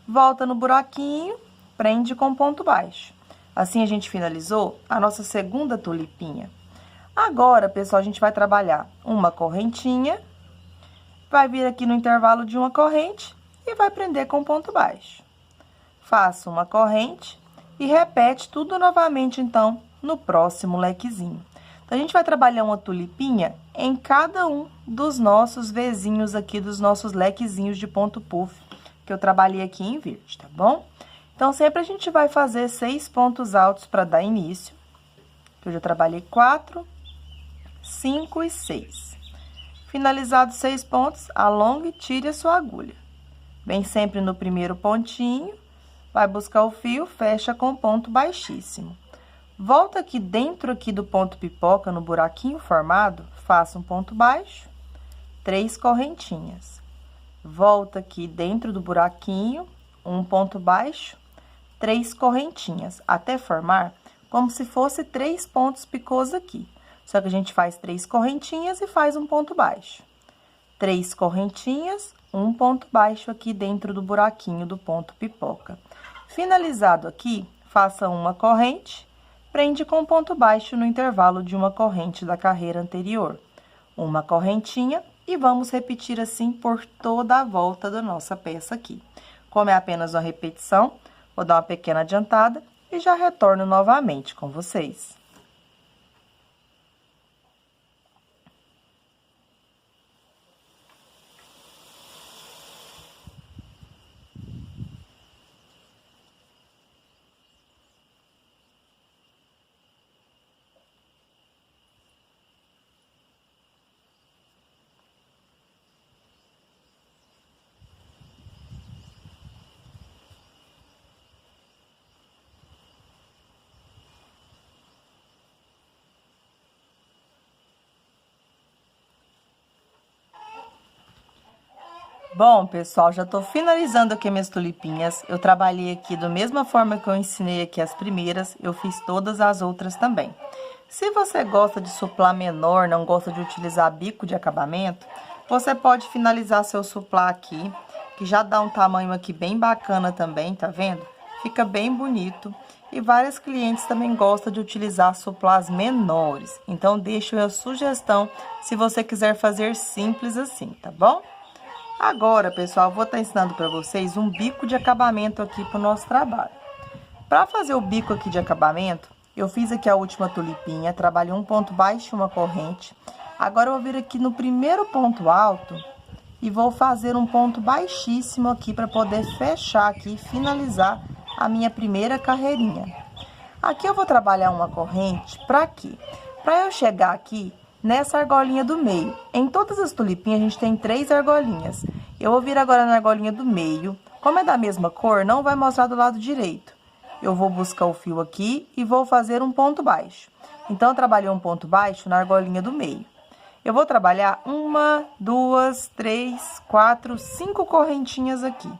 Volta no buraquinho, prende com ponto baixo. Assim, a gente finalizou a nossa segunda tulipinha. Agora, pessoal, a gente vai trabalhar uma correntinha, vai vir aqui no intervalo de uma corrente e vai prender com ponto baixo. Faça uma corrente e repete tudo novamente, então, no próximo lequezinho. Então, a gente vai trabalhar uma tulipinha em cada um dos nossos vezinhos aqui, dos nossos lequezinhos de ponto puff, que eu trabalhei aqui em verde, tá bom? Então, sempre a gente vai fazer 6 pontos altos para dar início. Eu já trabalhei 4, 5 e 6. Finalizados 6 pontos, alongue e tire a sua agulha. Vem sempre no primeiro pontinho, vai buscar o fio, fecha com ponto baixíssimo. Volta aqui dentro aqui do ponto pipoca, no buraquinho formado, faça um ponto baixo, 3 correntinhas. Volta aqui dentro do buraquinho, um ponto baixo, 3 correntinhas, até formar como se fosse 3 pontos picôs aqui. Só que a gente faz 3 correntinhas e faz um ponto baixo. 3 correntinhas, um ponto baixo aqui dentro do buraquinho do ponto pipoca. Finalizado aqui, faça uma corrente, prende com ponto baixo no intervalo de uma corrente da carreira anterior. Uma correntinha e vamos repetir assim por toda a volta da nossa peça aqui. Como é apenas uma repetição, vou dar uma pequena adiantada e já retorno novamente com vocês. Bom, pessoal, já tô finalizando aqui minhas tulipinhas. Eu trabalhei aqui da mesma forma que eu ensinei aqui as primeiras, eu fiz todas as outras também. Se você gosta de suplá menor, não gosta de utilizar bico de acabamento, você pode finalizar seu suplá aqui, que já dá um tamanho aqui bem bacana também, tá vendo? Fica bem bonito. E vários clientes também gostam de utilizar suplás menores. Então, deixo a sugestão se você quiser fazer simples assim, tá bom? Agora, pessoal, vou estar ensinando para vocês um bico de acabamento aqui para o nosso trabalho. Para fazer o bico aqui de acabamento, eu fiz aqui a última tulipinha, trabalhei um ponto baixo e uma corrente. Agora, eu vou vir aqui no primeiro ponto alto e vou fazer um ponto baixíssimo aqui para poder fechar aqui e finalizar a minha primeira carreirinha. Aqui eu vou trabalhar uma corrente para quê? Para eu chegar aqui nessa argolinha do meio. Em todas as tulipinhas, a gente tem 3 argolinhas. Eu vou vir agora na argolinha do meio. Como é da mesma cor, não vai mostrar do lado direito. Eu vou buscar o fio aqui e vou fazer um ponto baixo. Então, eu trabalhei um ponto baixo na argolinha do meio. Eu vou trabalhar 1, 2, 3, 4, 5 correntinhas aqui.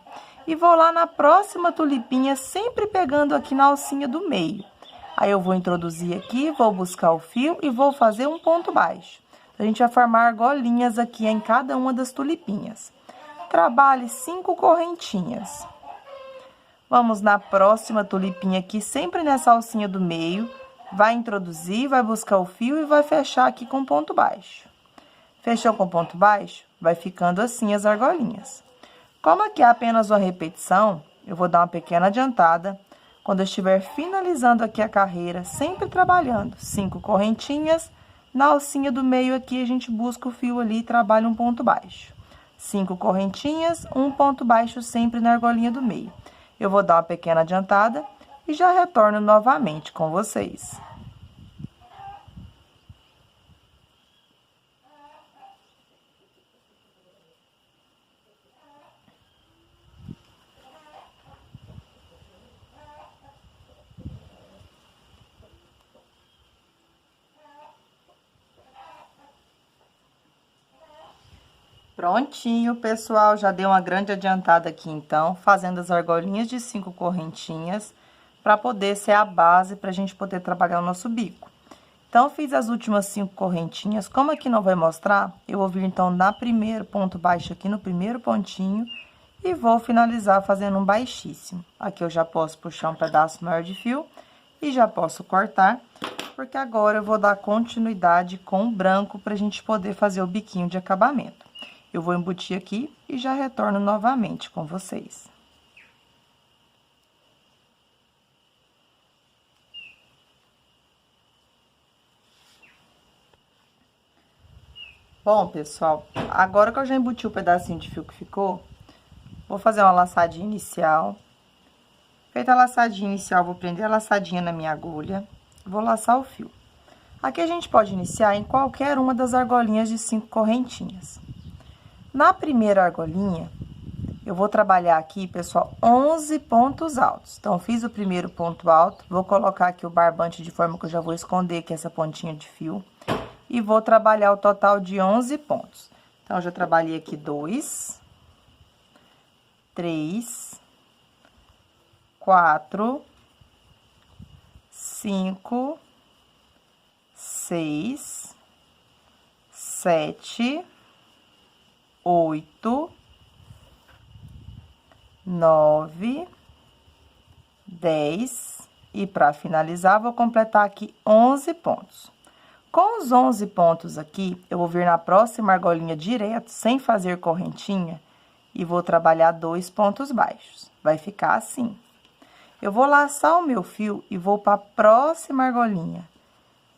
E vou lá na próxima tulipinha, sempre pegando aqui na alcinha do meio. Aí eu vou introduzir aqui, vou buscar o fio e vou fazer um ponto baixo. A gente vai formar argolinhas aqui em cada uma das tulipinhas. Trabalhe 5 correntinhas. Vamos na próxima tulipinha aqui, sempre nessa alcinha do meio. Vai introduzir, vai buscar o fio e vai fechar aqui com ponto baixo. Fechou com ponto baixo? Vai ficando assim as argolinhas. Como aqui é apenas uma repetição, eu vou dar uma pequena adiantada. Quando eu estiver finalizando aqui a carreira, sempre trabalhando 5 correntinhas, na alcinha do meio aqui a gente busca o fio ali e trabalha um ponto baixo. 5 correntinhas, um ponto baixo sempre na argolinha do meio. Eu vou dar uma pequena adiantada e já retorno novamente com vocês. Prontinho, pessoal, já dei uma grande adiantada aqui, então, fazendo as argolinhas de 5 correntinhas, para poder ser a base, para a gente poder trabalhar o nosso bico. Então, fiz as últimas 5 correntinhas, como aqui não vai mostrar, eu vou vir, então, na primeiro ponto baixo aqui, no primeiro pontinho, e vou finalizar fazendo um baixíssimo. Aqui eu já posso puxar um pedaço maior de fio, e já posso cortar, porque agora eu vou dar continuidade com o branco, para a gente poder fazer o biquinho de acabamento. Eu vou embutir aqui e já retorno novamente com vocês. Bom, pessoal, agora que eu já embuti o pedacinho de fio que ficou, vou fazer uma laçadinha inicial. Feita a laçadinha inicial, vou prender a laçadinha na minha agulha, vou laçar o fio. Aqui a gente pode iniciar em qualquer uma das argolinhas de 5 correntinhas. Na primeira argolinha, eu vou trabalhar aqui, pessoal, 11 pontos altos. Então, fiz o primeiro ponto alto, vou colocar aqui o barbante de forma que eu já vou esconder aqui essa pontinha de fio. E vou trabalhar o total de 11 pontos. Então, eu já trabalhei aqui 2, 3, 4, 5, 6, 7... 8, 9, 10 e para finalizar, vou completar aqui 11 pontos. Com os 11 pontos aqui, eu vou vir na próxima argolinha direto, sem fazer correntinha, e vou trabalhar 2 pontos baixos. Vai ficar assim. Eu vou laçar o meu fio e vou para a próxima argolinha,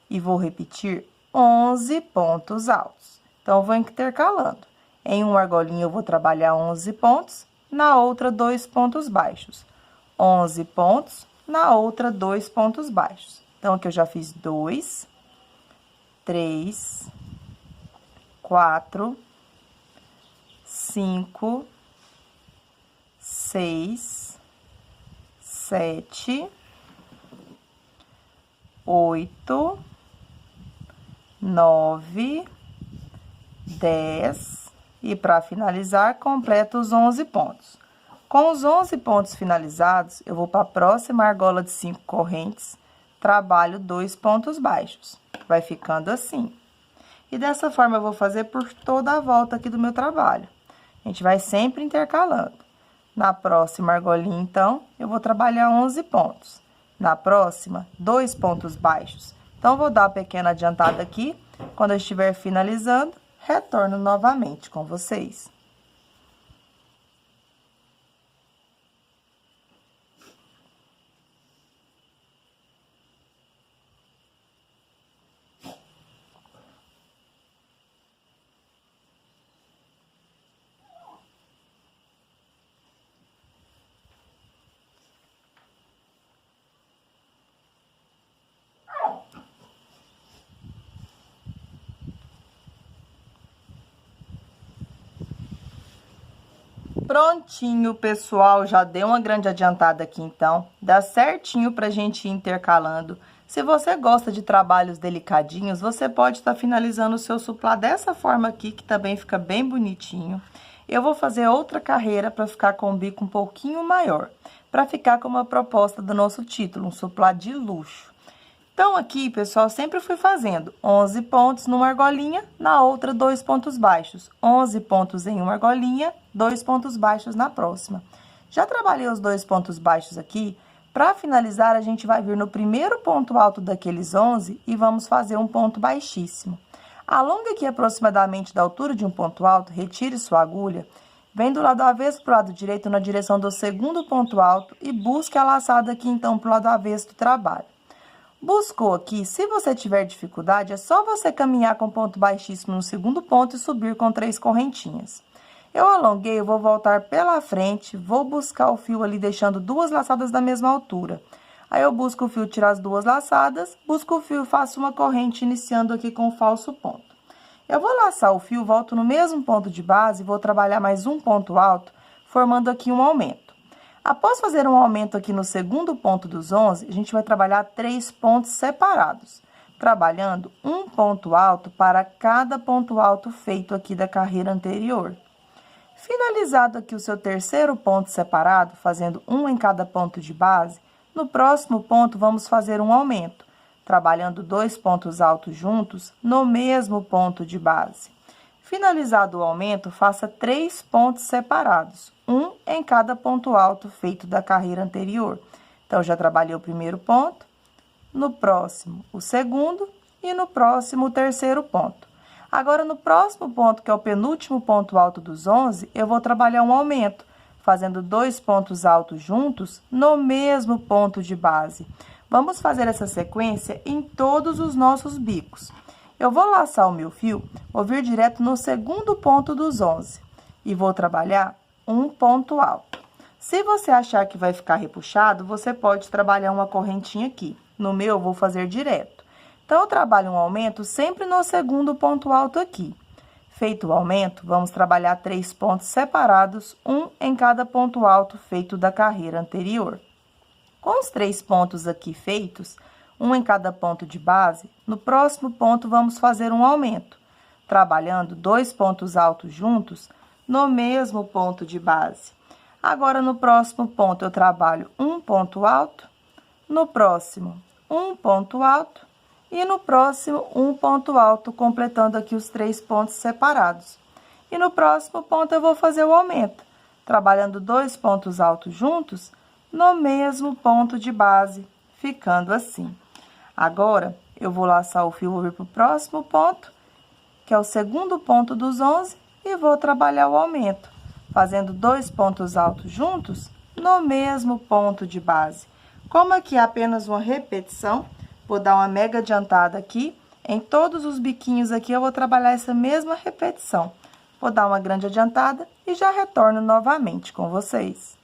e vou repetir 11 pontos altos. Então, eu vou intercalando. Em uma argolinha, eu vou trabalhar 11 pontos, na outra, 2 pontos baixos. 11 pontos, na outra, 2 pontos baixos. Então, aqui eu já fiz 2, 3, 4, 5, 6, 7, 8, 9, 10... E para finalizar, completo os 11 pontos. Com os 11 pontos finalizados, eu vou para a próxima argola de 5 correntes, trabalho 2 pontos baixos. Vai ficando assim. E dessa forma, eu vou fazer por toda a volta aqui do meu trabalho. A gente vai sempre intercalando. Na próxima argolinha, então, eu vou trabalhar 11 pontos. Na próxima, 2 pontos baixos. Então, vou dar uma pequena adiantada aqui. Quando eu estiver finalizando, retorno novamente com vocês. Prontinho, pessoal, já deu uma grande adiantada aqui, então. Dá certinho pra gente ir intercalando Se você gosta de trabalhos delicadinhos, você pode estar finalizando o seu suplá dessa forma aqui, que também fica bem bonitinho. Eu vou fazer outra carreira para ficar com o bico um pouquinho maior, para ficar como a proposta do nosso título, um suplá de luxo. Então, aqui, pessoal, sempre fui fazendo 11 pontos numa argolinha, na outra 2 pontos baixos. 11 pontos em uma argolinha, 2 pontos baixos na próxima. Já trabalhei os 2 pontos baixos aqui. Para finalizar, a gente vai vir no primeiro ponto alto daqueles 11 e vamos fazer um ponto baixíssimo. Alongue aqui aproximadamente da altura de um ponto alto, retire sua agulha, vem do lado avesso para o lado direito na direção do segundo ponto alto e busque a laçada aqui, então, para o lado avesso do trabalho. Buscou aqui, se você tiver dificuldade, é só você caminhar com ponto baixíssimo no segundo ponto e subir com 3 correntinhas. Eu alonguei, eu vou voltar pela frente, vou buscar o fio ali deixando 2 laçadas da mesma altura. Aí eu busco o fio, tirar as 2 laçadas, busco o fio, faço uma corrente iniciando aqui com o falso ponto. Eu vou laçar o fio, volto no mesmo ponto de base, vou trabalhar mais um ponto alto, formando aqui um aumento. Após fazer um aumento aqui no segundo ponto dos 11, a gente vai trabalhar 3 pontos separados, trabalhando um ponto alto para cada ponto alto feito aqui da carreira anterior. Finalizado aqui o seu terceiro ponto separado, fazendo um em cada ponto de base, no próximo ponto vamos fazer um aumento, trabalhando 2 pontos altos juntos no mesmo ponto de base. Finalizado o aumento, faça 3 pontos separados, um em cada ponto alto feito da carreira anterior. Então, já trabalhei o primeiro ponto, no próximo o segundo e no próximo o terceiro ponto. Agora, no próximo ponto, que é o penúltimo ponto alto dos 11, eu vou trabalhar um aumento, fazendo 2 pontos altos juntos no mesmo ponto de base. Vamos fazer essa sequência em todos os nossos bicos. Eu vou laçar o meu fio, vou vir direto no segundo ponto dos 11 e vou trabalhar um ponto alto. Se você achar que vai ficar repuxado, você pode trabalhar uma correntinha aqui. No meu, eu vou fazer direto. Então, eu trabalho um aumento sempre no segundo ponto alto aqui. Feito o aumento, vamos trabalhar 3 pontos separados, um em cada ponto alto feito da carreira anterior. Com os 3 pontos aqui feitos, um em cada ponto de base, no próximo ponto vamos fazer um aumento, trabalhando 2 pontos altos juntos no mesmo ponto de base. Agora, no próximo ponto, eu trabalho um ponto alto, no próximo, um ponto alto e no próximo, um ponto alto, completando aqui os 3 pontos separados. E no próximo ponto, eu vou fazer o aumento, trabalhando 2 pontos altos juntos no mesmo ponto de base, ficando assim. Agora, eu vou laçar o fio, vou vir para o próximo ponto, que é o segundo ponto dos 11, e vou trabalhar o aumento, fazendo 2 pontos altos juntos no mesmo ponto de base. Como aqui é apenas uma repetição, vou dar uma mega adiantada aqui. Em todos os biquinhos aqui, eu vou trabalhar essa mesma repetição. Vou dar uma grande adiantada e já retorno novamente com vocês.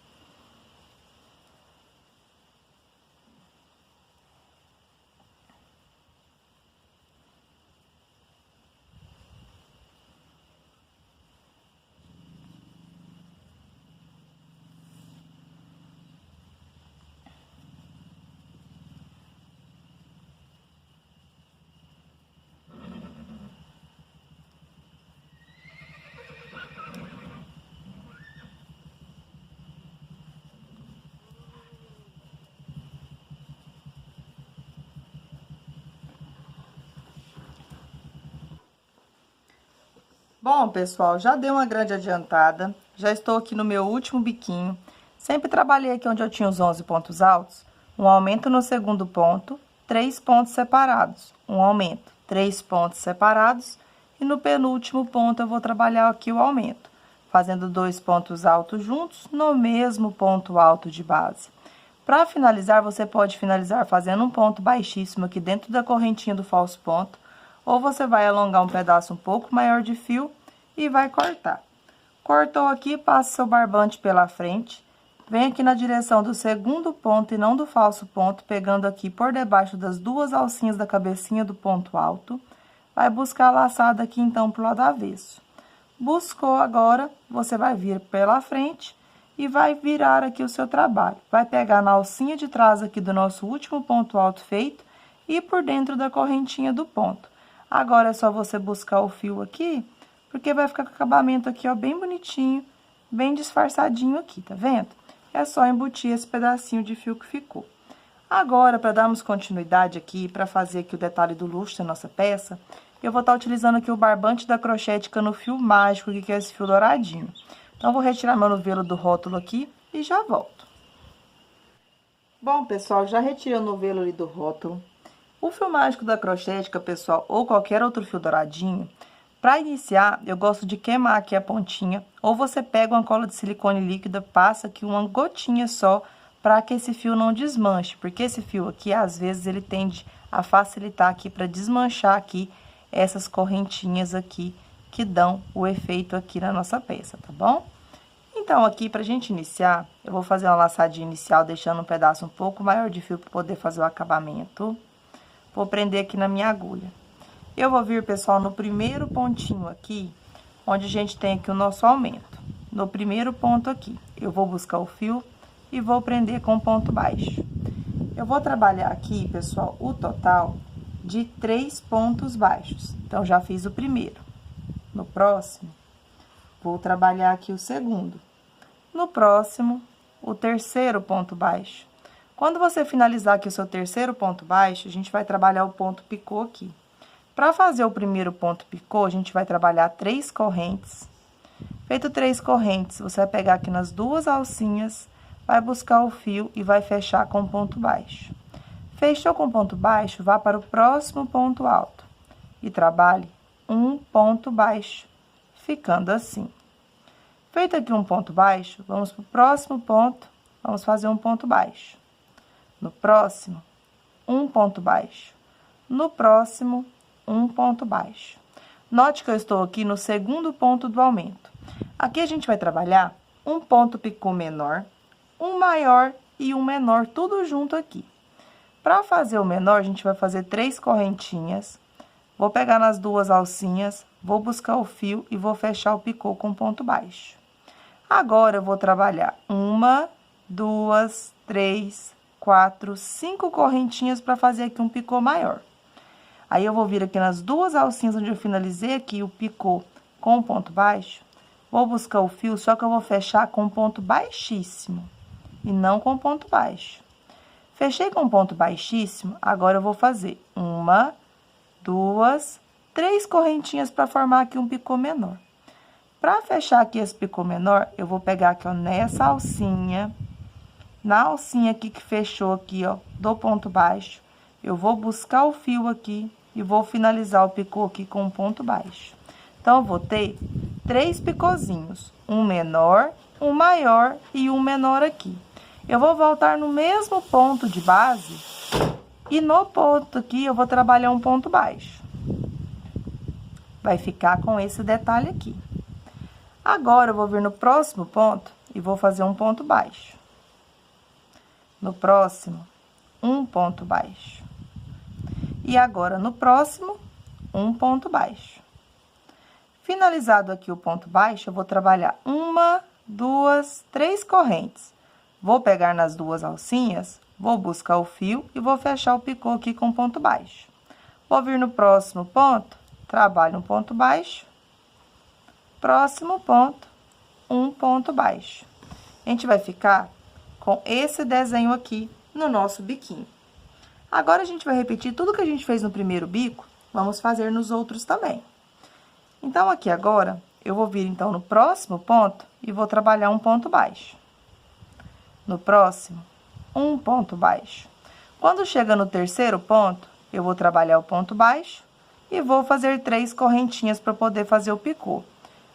Bom, pessoal, já dei uma grande adiantada, já estou aqui no meu último biquinho. Sempre trabalhei aqui onde eu tinha os 11 pontos altos, um aumento no segundo ponto, 3 pontos separados, um aumento, 3 pontos separados, e no penúltimo ponto eu vou trabalhar aqui o aumento, fazendo 2 pontos altos juntos no mesmo ponto alto de base. Para finalizar, você pode finalizar fazendo um ponto baixíssimo aqui dentro da correntinha do falso ponto, ou você vai alongar um pedaço um pouco maior de fio e vai cortar. Cortou aqui, passa seu barbante pela frente, vem aqui na direção do segundo ponto e não do falso ponto, pegando aqui por debaixo das 2 alcinhas da cabecinha do ponto alto, vai buscar a laçada aqui então pro lado avesso. Buscou agora, você vai vir pela frente e vai virar aqui o seu trabalho. Vai pegar na alcinha de trás aqui do nosso último ponto alto feito e por dentro da correntinha do ponto. Agora, é só você buscar o fio aqui, porque vai ficar com o acabamento aqui, ó, bem bonitinho, bem disfarçadinho aqui, tá vendo? É só embutir esse pedacinho de fio que ficou. Agora, para darmos continuidade aqui, para fazer aqui o detalhe do luxo da nossa peça, eu vou estar utilizando aqui o barbante da Crochética no fio mágico, que é esse fio douradinho. Então, vou retirar meu novelo do rótulo aqui e já volto. Bom, pessoal, já retirei o novelo ali do rótulo. O fio mágico da Crochética, pessoal, ou qualquer outro fio douradinho, para iniciar, eu gosto de queimar aqui a pontinha, ou você pega uma cola de silicone líquida, passa aqui uma gotinha só, para que esse fio não desmanche, porque esse fio aqui, às vezes, ele tende a facilitar aqui para desmanchar aqui essas correntinhas aqui, que dão o efeito aqui na nossa peça, tá bom? Então, aqui, pra gente iniciar, eu vou fazer uma laçadinha inicial, deixando um pedaço um pouco maior de fio para poder fazer o acabamento. Vou prender aqui na minha agulha. Eu vou vir, pessoal, no primeiro pontinho aqui, onde a gente tem aqui o nosso aumento. No primeiro ponto aqui, eu vou buscar o fio e vou prender com ponto baixo. Eu vou trabalhar aqui, pessoal, o total de 3 pontos baixos. Então, já fiz o primeiro. No próximo, vou trabalhar aqui o segundo. No próximo, o terceiro ponto baixo. Quando você finalizar aqui o seu terceiro ponto baixo, a gente vai trabalhar o ponto picô aqui. Para fazer o primeiro ponto picô, a gente vai trabalhar 3 correntes. Feito 3 correntes, você vai pegar aqui nas 2 alcinhas, vai buscar o fio e vai fechar com ponto baixo. Fechou com ponto baixo, vá para o próximo ponto alto e trabalhe um ponto baixo, ficando assim. Feito aqui um ponto baixo, vamos para o próximo ponto, vamos fazer um ponto baixo. No próximo, um ponto baixo. No próximo, um ponto baixo. Note que eu estou aqui no segundo ponto do aumento. Aqui a gente vai trabalhar um ponto picô menor, um maior e um menor, tudo junto aqui. Para fazer o menor, a gente vai fazer 3 correntinhas. Vou pegar nas 2 alcinhas, vou buscar o fio e vou fechar o picô com ponto baixo. Agora, eu vou trabalhar 1, 2, 3, 4, 5 correntinhas para fazer aqui um picô maior. Aí, eu vou vir aqui nas 2 alcinhas onde eu finalizei aqui o picô com ponto baixo. Vou buscar o fio, só que eu vou fechar com ponto baixíssimo e não com ponto baixo. Fechei com ponto baixíssimo, agora eu vou fazer 1, 2, 3 correntinhas para formar aqui um picô menor. Para fechar aqui esse picô menor, eu vou pegar aqui, ó, nessa alcinha, na alcinha aqui que fechou aqui, ó, do ponto baixo, eu vou buscar o fio aqui e vou finalizar o picô aqui com um ponto baixo. Então, eu vou ter 3 picôzinhos, um menor, um maior e um menor aqui. Eu vou voltar no mesmo ponto de base e no ponto aqui eu vou trabalhar um ponto baixo. Vai ficar com esse detalhe aqui. Agora, eu vou vir no próximo ponto e vou fazer um ponto baixo. No próximo, um ponto baixo. E agora, no próximo, um ponto baixo. Finalizado aqui o ponto baixo, eu vou trabalhar 1, 2, 3 correntes. Vou pegar nas 2 alcinhas, vou buscar o fio e vou fechar o picô aqui com ponto baixo. Vou vir no próximo ponto, trabalho um ponto baixo. Próximo ponto, um ponto baixo. A gente vai ficar com esse desenho aqui no nosso biquinho. Agora, a gente vai repetir tudo que a gente fez no primeiro bico, vamos fazer nos outros também. Então, aqui agora, eu vou vir, então, no próximo ponto e vou trabalhar um ponto baixo. No próximo, um ponto baixo. Quando chega no terceiro ponto, eu vou trabalhar o ponto baixo e vou fazer 3 correntinhas para poder fazer o picô.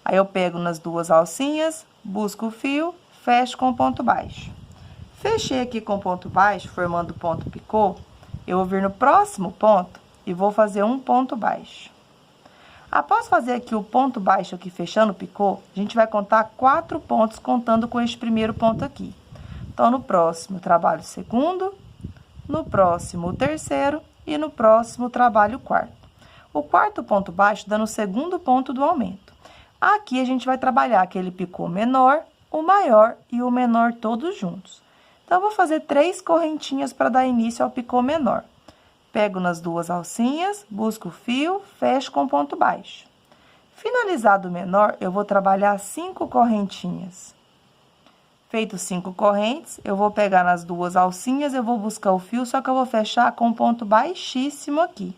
Aí, eu pego nas 2 alcinhas, busco o fio, fecho com ponto baixo. Fechei aqui com ponto baixo, formando ponto picô, eu vou vir no próximo ponto e vou fazer um ponto baixo. Após fazer aqui o ponto baixo aqui, fechando o picô, a gente vai contar 4 pontos, contando com este primeiro ponto aqui. Então, no próximo, eu trabalho o segundo, no próximo, o terceiro e no próximo, trabalho o quarto. O quarto ponto baixo dando o segundo ponto do aumento. Aqui, a gente vai trabalhar aquele picô menor, o maior e o menor todos juntos. Então, eu vou fazer 3 correntinhas para dar início ao picô menor. pego nas duas alcinhas, busco o fio, fecho com ponto baixo. Finalizado o menor, eu vou trabalhar 5 correntinhas. Feito 5 correntes, eu vou pegar nas duas alcinhas, eu vou buscar o fio, só que eu vou fechar com ponto baixíssimo aqui.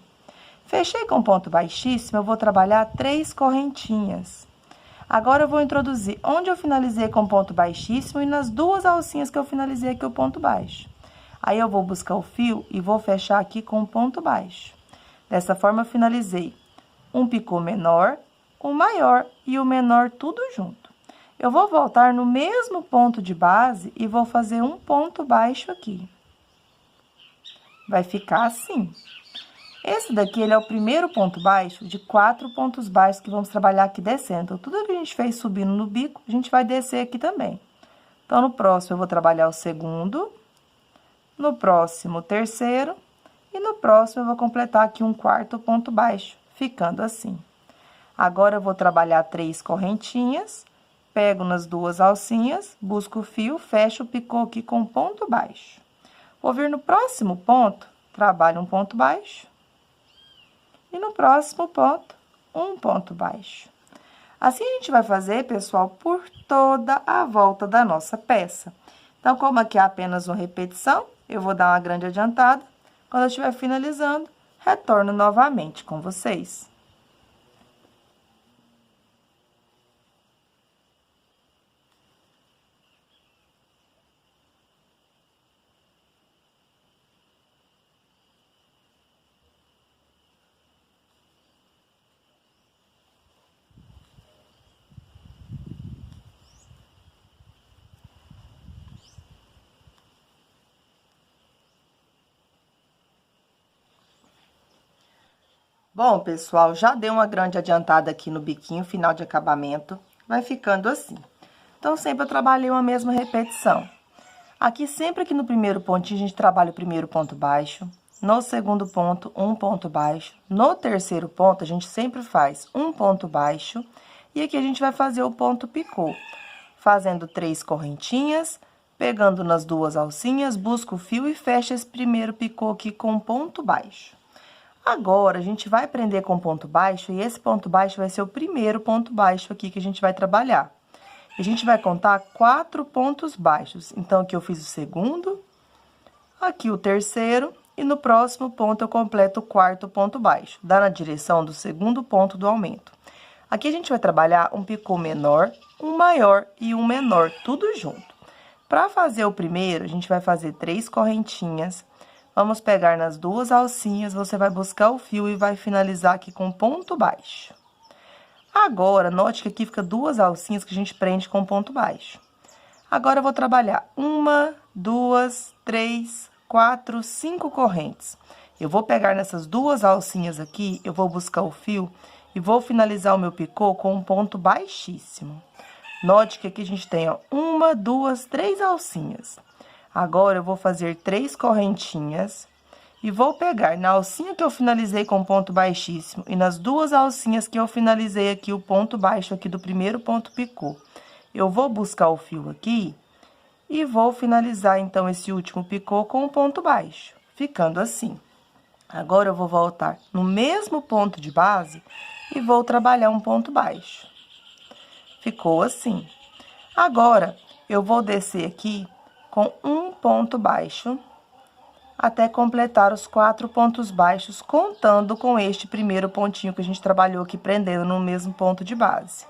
Fechei com ponto baixíssimo, eu vou trabalhar 3 correntinhas. Agora, eu vou introduzir onde eu finalizei com ponto baixíssimo e nas duas alcinhas que eu finalizei aqui o ponto baixo. Aí, eu vou buscar o fio e vou fechar aqui com ponto baixo. Dessa forma, eu finalizei um picô menor, o maior e o menor tudo junto. Eu vou voltar no mesmo ponto de base e vou fazer um ponto baixo aqui. Vai ficar assim. Esse daqui, ele é o primeiro ponto baixo de 4 pontos baixos que vamos trabalhar aqui descendo. Então, tudo que a gente fez subindo no bico, a gente vai descer aqui também. Então, no próximo, eu vou trabalhar o segundo, no próximo, o terceiro, e no próximo, eu vou completar aqui um quarto ponto baixo, ficando assim. Agora, eu vou trabalhar 3 correntinhas, pego nas duas alcinhas, busco o fio, fecho o picô aqui com ponto baixo. Vou vir no próximo ponto, trabalho um ponto baixo. E no próximo ponto, um ponto baixo. Assim, a gente vai fazer, pessoal, por toda a volta da nossa peça. Então, como aqui é apenas uma repetição, eu vou dar uma grande adiantada. Quando eu estiver finalizando, retorno novamente com vocês. Bom, pessoal, já dei uma grande adiantada aqui no biquinho, final de acabamento, vai ficando assim. Então, sempre eu trabalhei uma mesma repetição. Aqui, sempre que no primeiro pontinho, a gente trabalha o primeiro ponto baixo. No segundo ponto, um ponto baixo. No terceiro ponto, a gente sempre faz um ponto baixo. E aqui, a gente vai fazer o ponto picô. Fazendo 3 correntinhas, pegando nas duas alcinhas, busca o fio e fecha esse primeiro picô aqui com ponto baixo. Agora, a gente vai prender com ponto baixo, e esse ponto baixo vai ser o primeiro ponto baixo aqui que a gente vai trabalhar. A gente vai contar 4 pontos baixos. Então, aqui eu fiz o segundo, aqui o terceiro, e no próximo ponto eu completo o quarto ponto baixo. Dá na direção do segundo ponto do aumento. Aqui a gente vai trabalhar um picô menor, um maior e um menor, tudo junto. Para fazer o primeiro, a gente vai fazer 3 correntinhas. Vamos pegar nas duas alcinhas, você vai buscar o fio e vai finalizar aqui com ponto baixo. Agora, note que aqui fica 2 alcinhas que a gente prende com ponto baixo. Agora, eu vou trabalhar 1, 2, 3, 4, 5 correntes. Eu vou pegar nessas 2 alcinhas aqui, eu vou buscar o fio e vou finalizar o meu picô com um ponto baixíssimo. Note que aqui a gente tem, ó, 1, 2, 3 alcinhas. Agora, eu vou fazer 3 correntinhas e vou pegar na alcinha que eu finalizei com ponto baixíssimo e nas 2 alcinhas que eu finalizei aqui o ponto baixo aqui do primeiro ponto picô. Eu vou buscar o fio aqui e vou finalizar, então, esse último picô com o ponto baixo, ficando assim. Agora, eu vou voltar no mesmo ponto de base e vou trabalhar um ponto baixo. Ficou assim. Agora, eu vou descer aqui com um ponto baixo, até completar os 4 pontos baixos, contando com este primeiro pontinho que a gente trabalhou aqui, prendendo no mesmo ponto de base.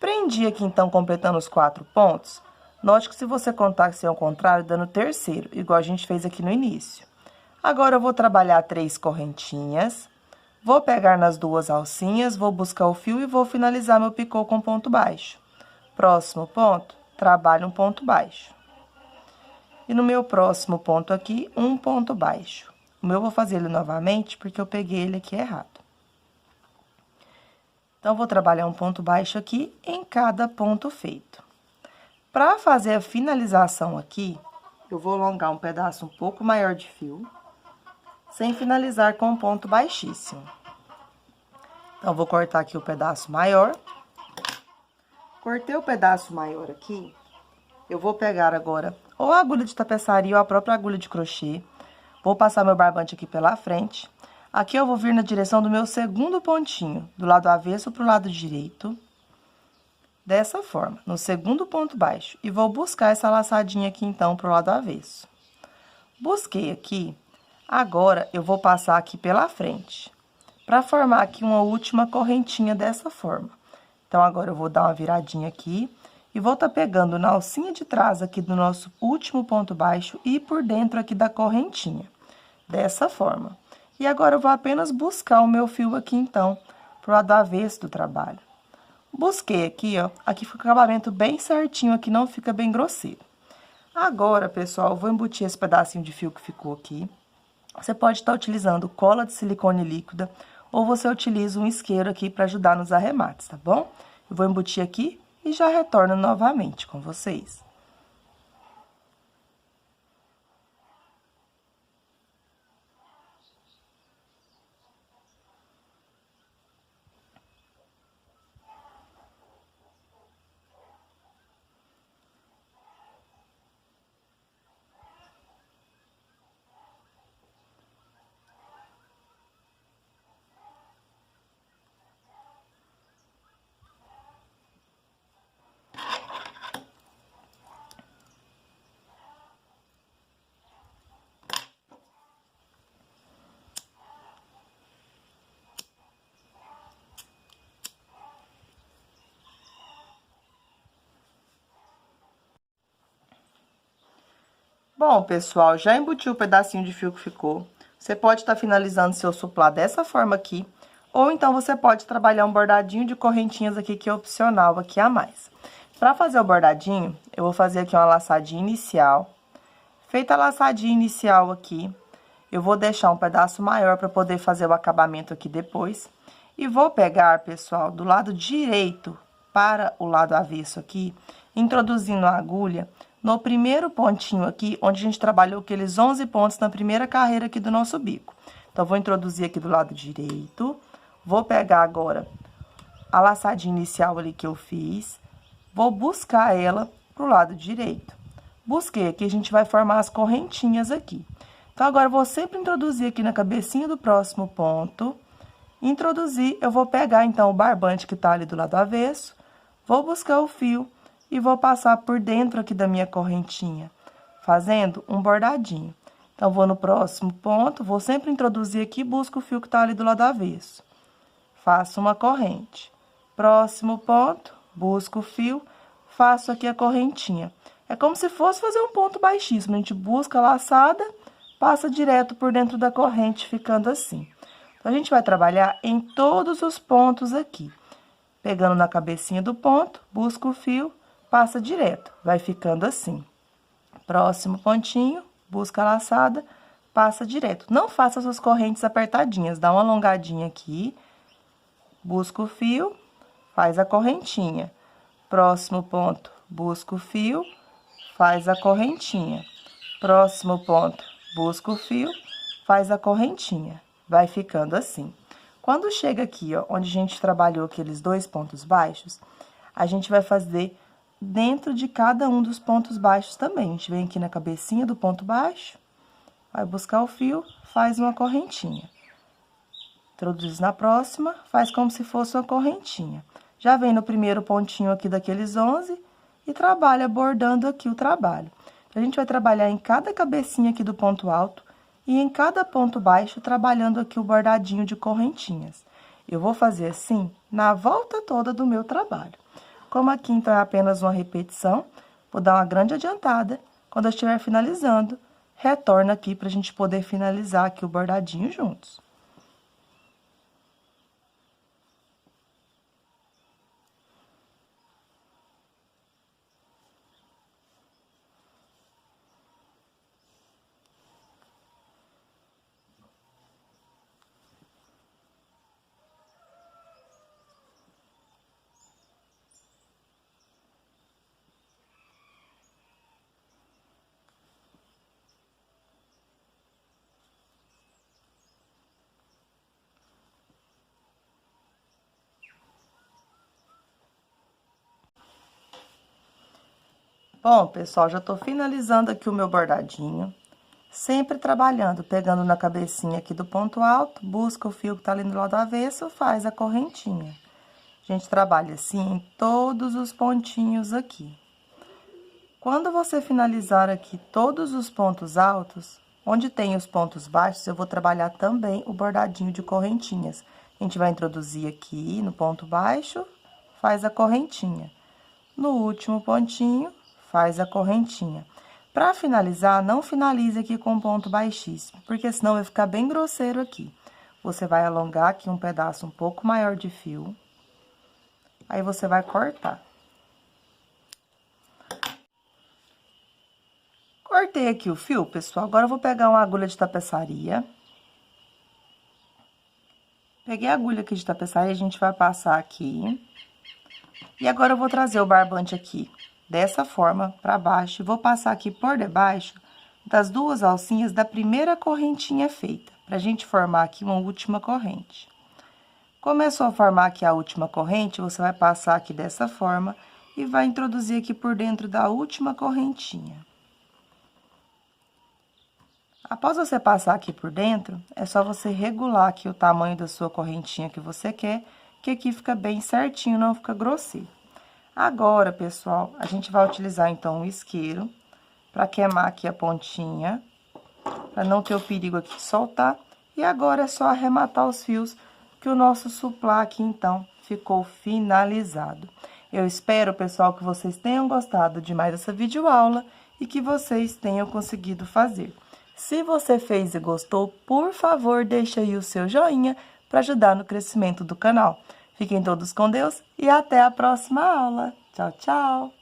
Prendi aqui, então, completando os 4 pontos. Note que se você contar que é ao contrário, dando terceiro, igual a gente fez aqui no início. Agora, eu vou trabalhar 3 correntinhas, vou pegar nas 2 alcinhas, vou buscar o fio e vou finalizar meu picô com ponto baixo. Próximo ponto, trabalho um ponto baixo. E no meu próximo ponto aqui, um ponto baixo. O meu eu vou fazer ele novamente, porque eu peguei ele aqui errado. Então, vou trabalhar um ponto baixo aqui em cada ponto feito. Para fazer a finalização aqui, eu vou alongar um pedaço um pouco maior de fio, sem finalizar com um ponto baixíssimo. Então, vou cortar aqui o pedaço maior. Cortei o pedaço maior aqui, eu vou pegar agora ou a agulha de tapeçaria ou a própria agulha de crochê. Vou passar meu barbante aqui pela frente. Aqui eu vou vir na direção do meu segundo pontinho, do lado avesso pro lado direito. Dessa forma, no segundo ponto baixo. E vou buscar essa laçadinha aqui, então, pro lado avesso. Busquei aqui, agora eu vou passar aqui pela frente, para formar aqui uma última correntinha dessa forma. Então, agora eu vou dar uma viradinha aqui e vou tá pegando na alcinha de trás aqui do nosso último ponto baixo e por dentro aqui da correntinha, dessa forma. E agora eu vou apenas buscar o meu fio aqui, então, pro lado avesso do trabalho. Busquei aqui, ó, aqui fica o acabamento bem certinho, aqui não fica bem grosseiro. Agora, pessoal, eu vou embutir esse pedacinho de fio que ficou aqui. Você pode estar utilizando cola de silicone líquida ou você utiliza um isqueiro aqui para ajudar nos arremates, tá bom? Eu vou embutir aqui e já retorno novamente com vocês. Bom, pessoal, já embuti o pedacinho de fio que ficou. Você pode estar finalizando seu suplá dessa forma aqui, ou então você pode trabalhar um bordadinho de correntinhas aqui, que é opcional aqui a mais. Para fazer o bordadinho, eu vou fazer aqui uma laçadinha inicial. Feita a laçadinha inicial aqui, eu vou deixar um pedaço maior para poder fazer o acabamento aqui depois. E vou pegar, pessoal, do lado direito para o lado avesso aqui, introduzindo a agulha no primeiro pontinho aqui, onde a gente trabalhou aqueles 11 pontos na primeira carreira aqui do nosso bico. Então, vou introduzir aqui do lado direito, vou pegar agora a laçadinha inicial ali que eu fiz, vou buscar ela pro lado direito. Busquei aqui, a gente vai formar as correntinhas aqui. Então, agora, eu vou sempre introduzir aqui na cabecinha do próximo ponto. Introduzir, eu vou pegar, então, o barbante que tá ali do lado avesso, vou buscar o fio e vou passar por dentro aqui da minha correntinha, fazendo um bordadinho. Então, vou no próximo ponto, vou sempre introduzir aqui, busco o fio que tá ali do lado avesso. Faço uma corrente. Próximo ponto, busco o fio, faço aqui a correntinha. É como se fosse fazer um ponto baixíssimo, a gente busca a laçada, passa direto por dentro da corrente, ficando assim. Então, a gente vai trabalhar em todos os pontos aqui. Pegando na cabecinha do ponto, busca o fio, passa direto, vai ficando assim. Próximo pontinho, busca a laçada, passa direto. Não faça suas correntes apertadinhas, dá uma alongadinha aqui, busca o fio, faz a correntinha. Próximo ponto, busca o fio, faz a correntinha. Próximo ponto, busca o fio, faz a correntinha. Vai ficando assim. Quando chega aqui, ó, onde a gente trabalhou aqueles 2 pontos baixos, a gente vai fazer dentro de cada um dos pontos baixos também. A gente vem aqui na cabecinha do ponto baixo, vai buscar o fio, faz uma correntinha. Introduz na próxima, faz como se fosse uma correntinha. Já vem no primeiro pontinho aqui daqueles 11 e trabalha bordando aqui o trabalho. A gente vai trabalhar em cada cabecinha aqui do ponto alto e em cada ponto baixo, trabalhando aqui o bordadinho de correntinhas. Eu vou fazer assim na volta toda do meu trabalho. Como aqui, então, é apenas uma repetição, vou dar uma grande adiantada. Quando eu estiver finalizando, retorno aqui pra gente poder finalizar aqui o bordadinho juntos. Bom, pessoal, já tô finalizando aqui o meu bordadinho. Sempre trabalhando, pegando na cabecinha aqui do ponto alto, busca o fio que tá ali no lado avesso, faz a correntinha. A gente trabalha assim em todos os pontinhos aqui. Quando você finalizar aqui todos os pontos altos, onde tem os pontos baixos, eu vou trabalhar também o bordadinho de correntinhas. A gente vai introduzir aqui no ponto baixo, faz a correntinha. No último pontinho, faz a correntinha. Para finalizar, não finalize aqui com ponto baixíssimo, porque senão vai ficar bem grosseiro aqui. Você vai alongar aqui um pedaço um pouco maior de fio, aí você vai cortar. Cortei aqui o fio, pessoal, agora eu vou pegar uma agulha de tapeçaria. Peguei a agulha aqui de tapeçaria, a gente vai passar aqui. E agora eu vou trazer o barbante aqui, dessa forma, pra baixo, e vou passar aqui por debaixo das duas alcinhas da primeira correntinha feita, pra gente formar aqui uma última corrente. Começou a formar aqui a última corrente, você vai passar aqui dessa forma e vai introduzir aqui por dentro da última correntinha. Após você passar aqui por dentro, é só você regular aqui o tamanho da sua correntinha que você quer, que aqui fica bem certinho, não fica grosseiro. Agora, pessoal, a gente vai utilizar, então, um isqueiro para queimar aqui a pontinha, para não ter o perigo aqui de soltar. E agora é só arrematar os fios, que o nosso suplá aqui, então, ficou finalizado. Eu espero, pessoal, que vocês tenham gostado demais dessa videoaula e que vocês tenham conseguido fazer. Se você fez e gostou, por favor, deixa aí o seu joinha para ajudar no crescimento do canal. Fiquem todos com Deus e até a próxima aula. Tchau, tchau!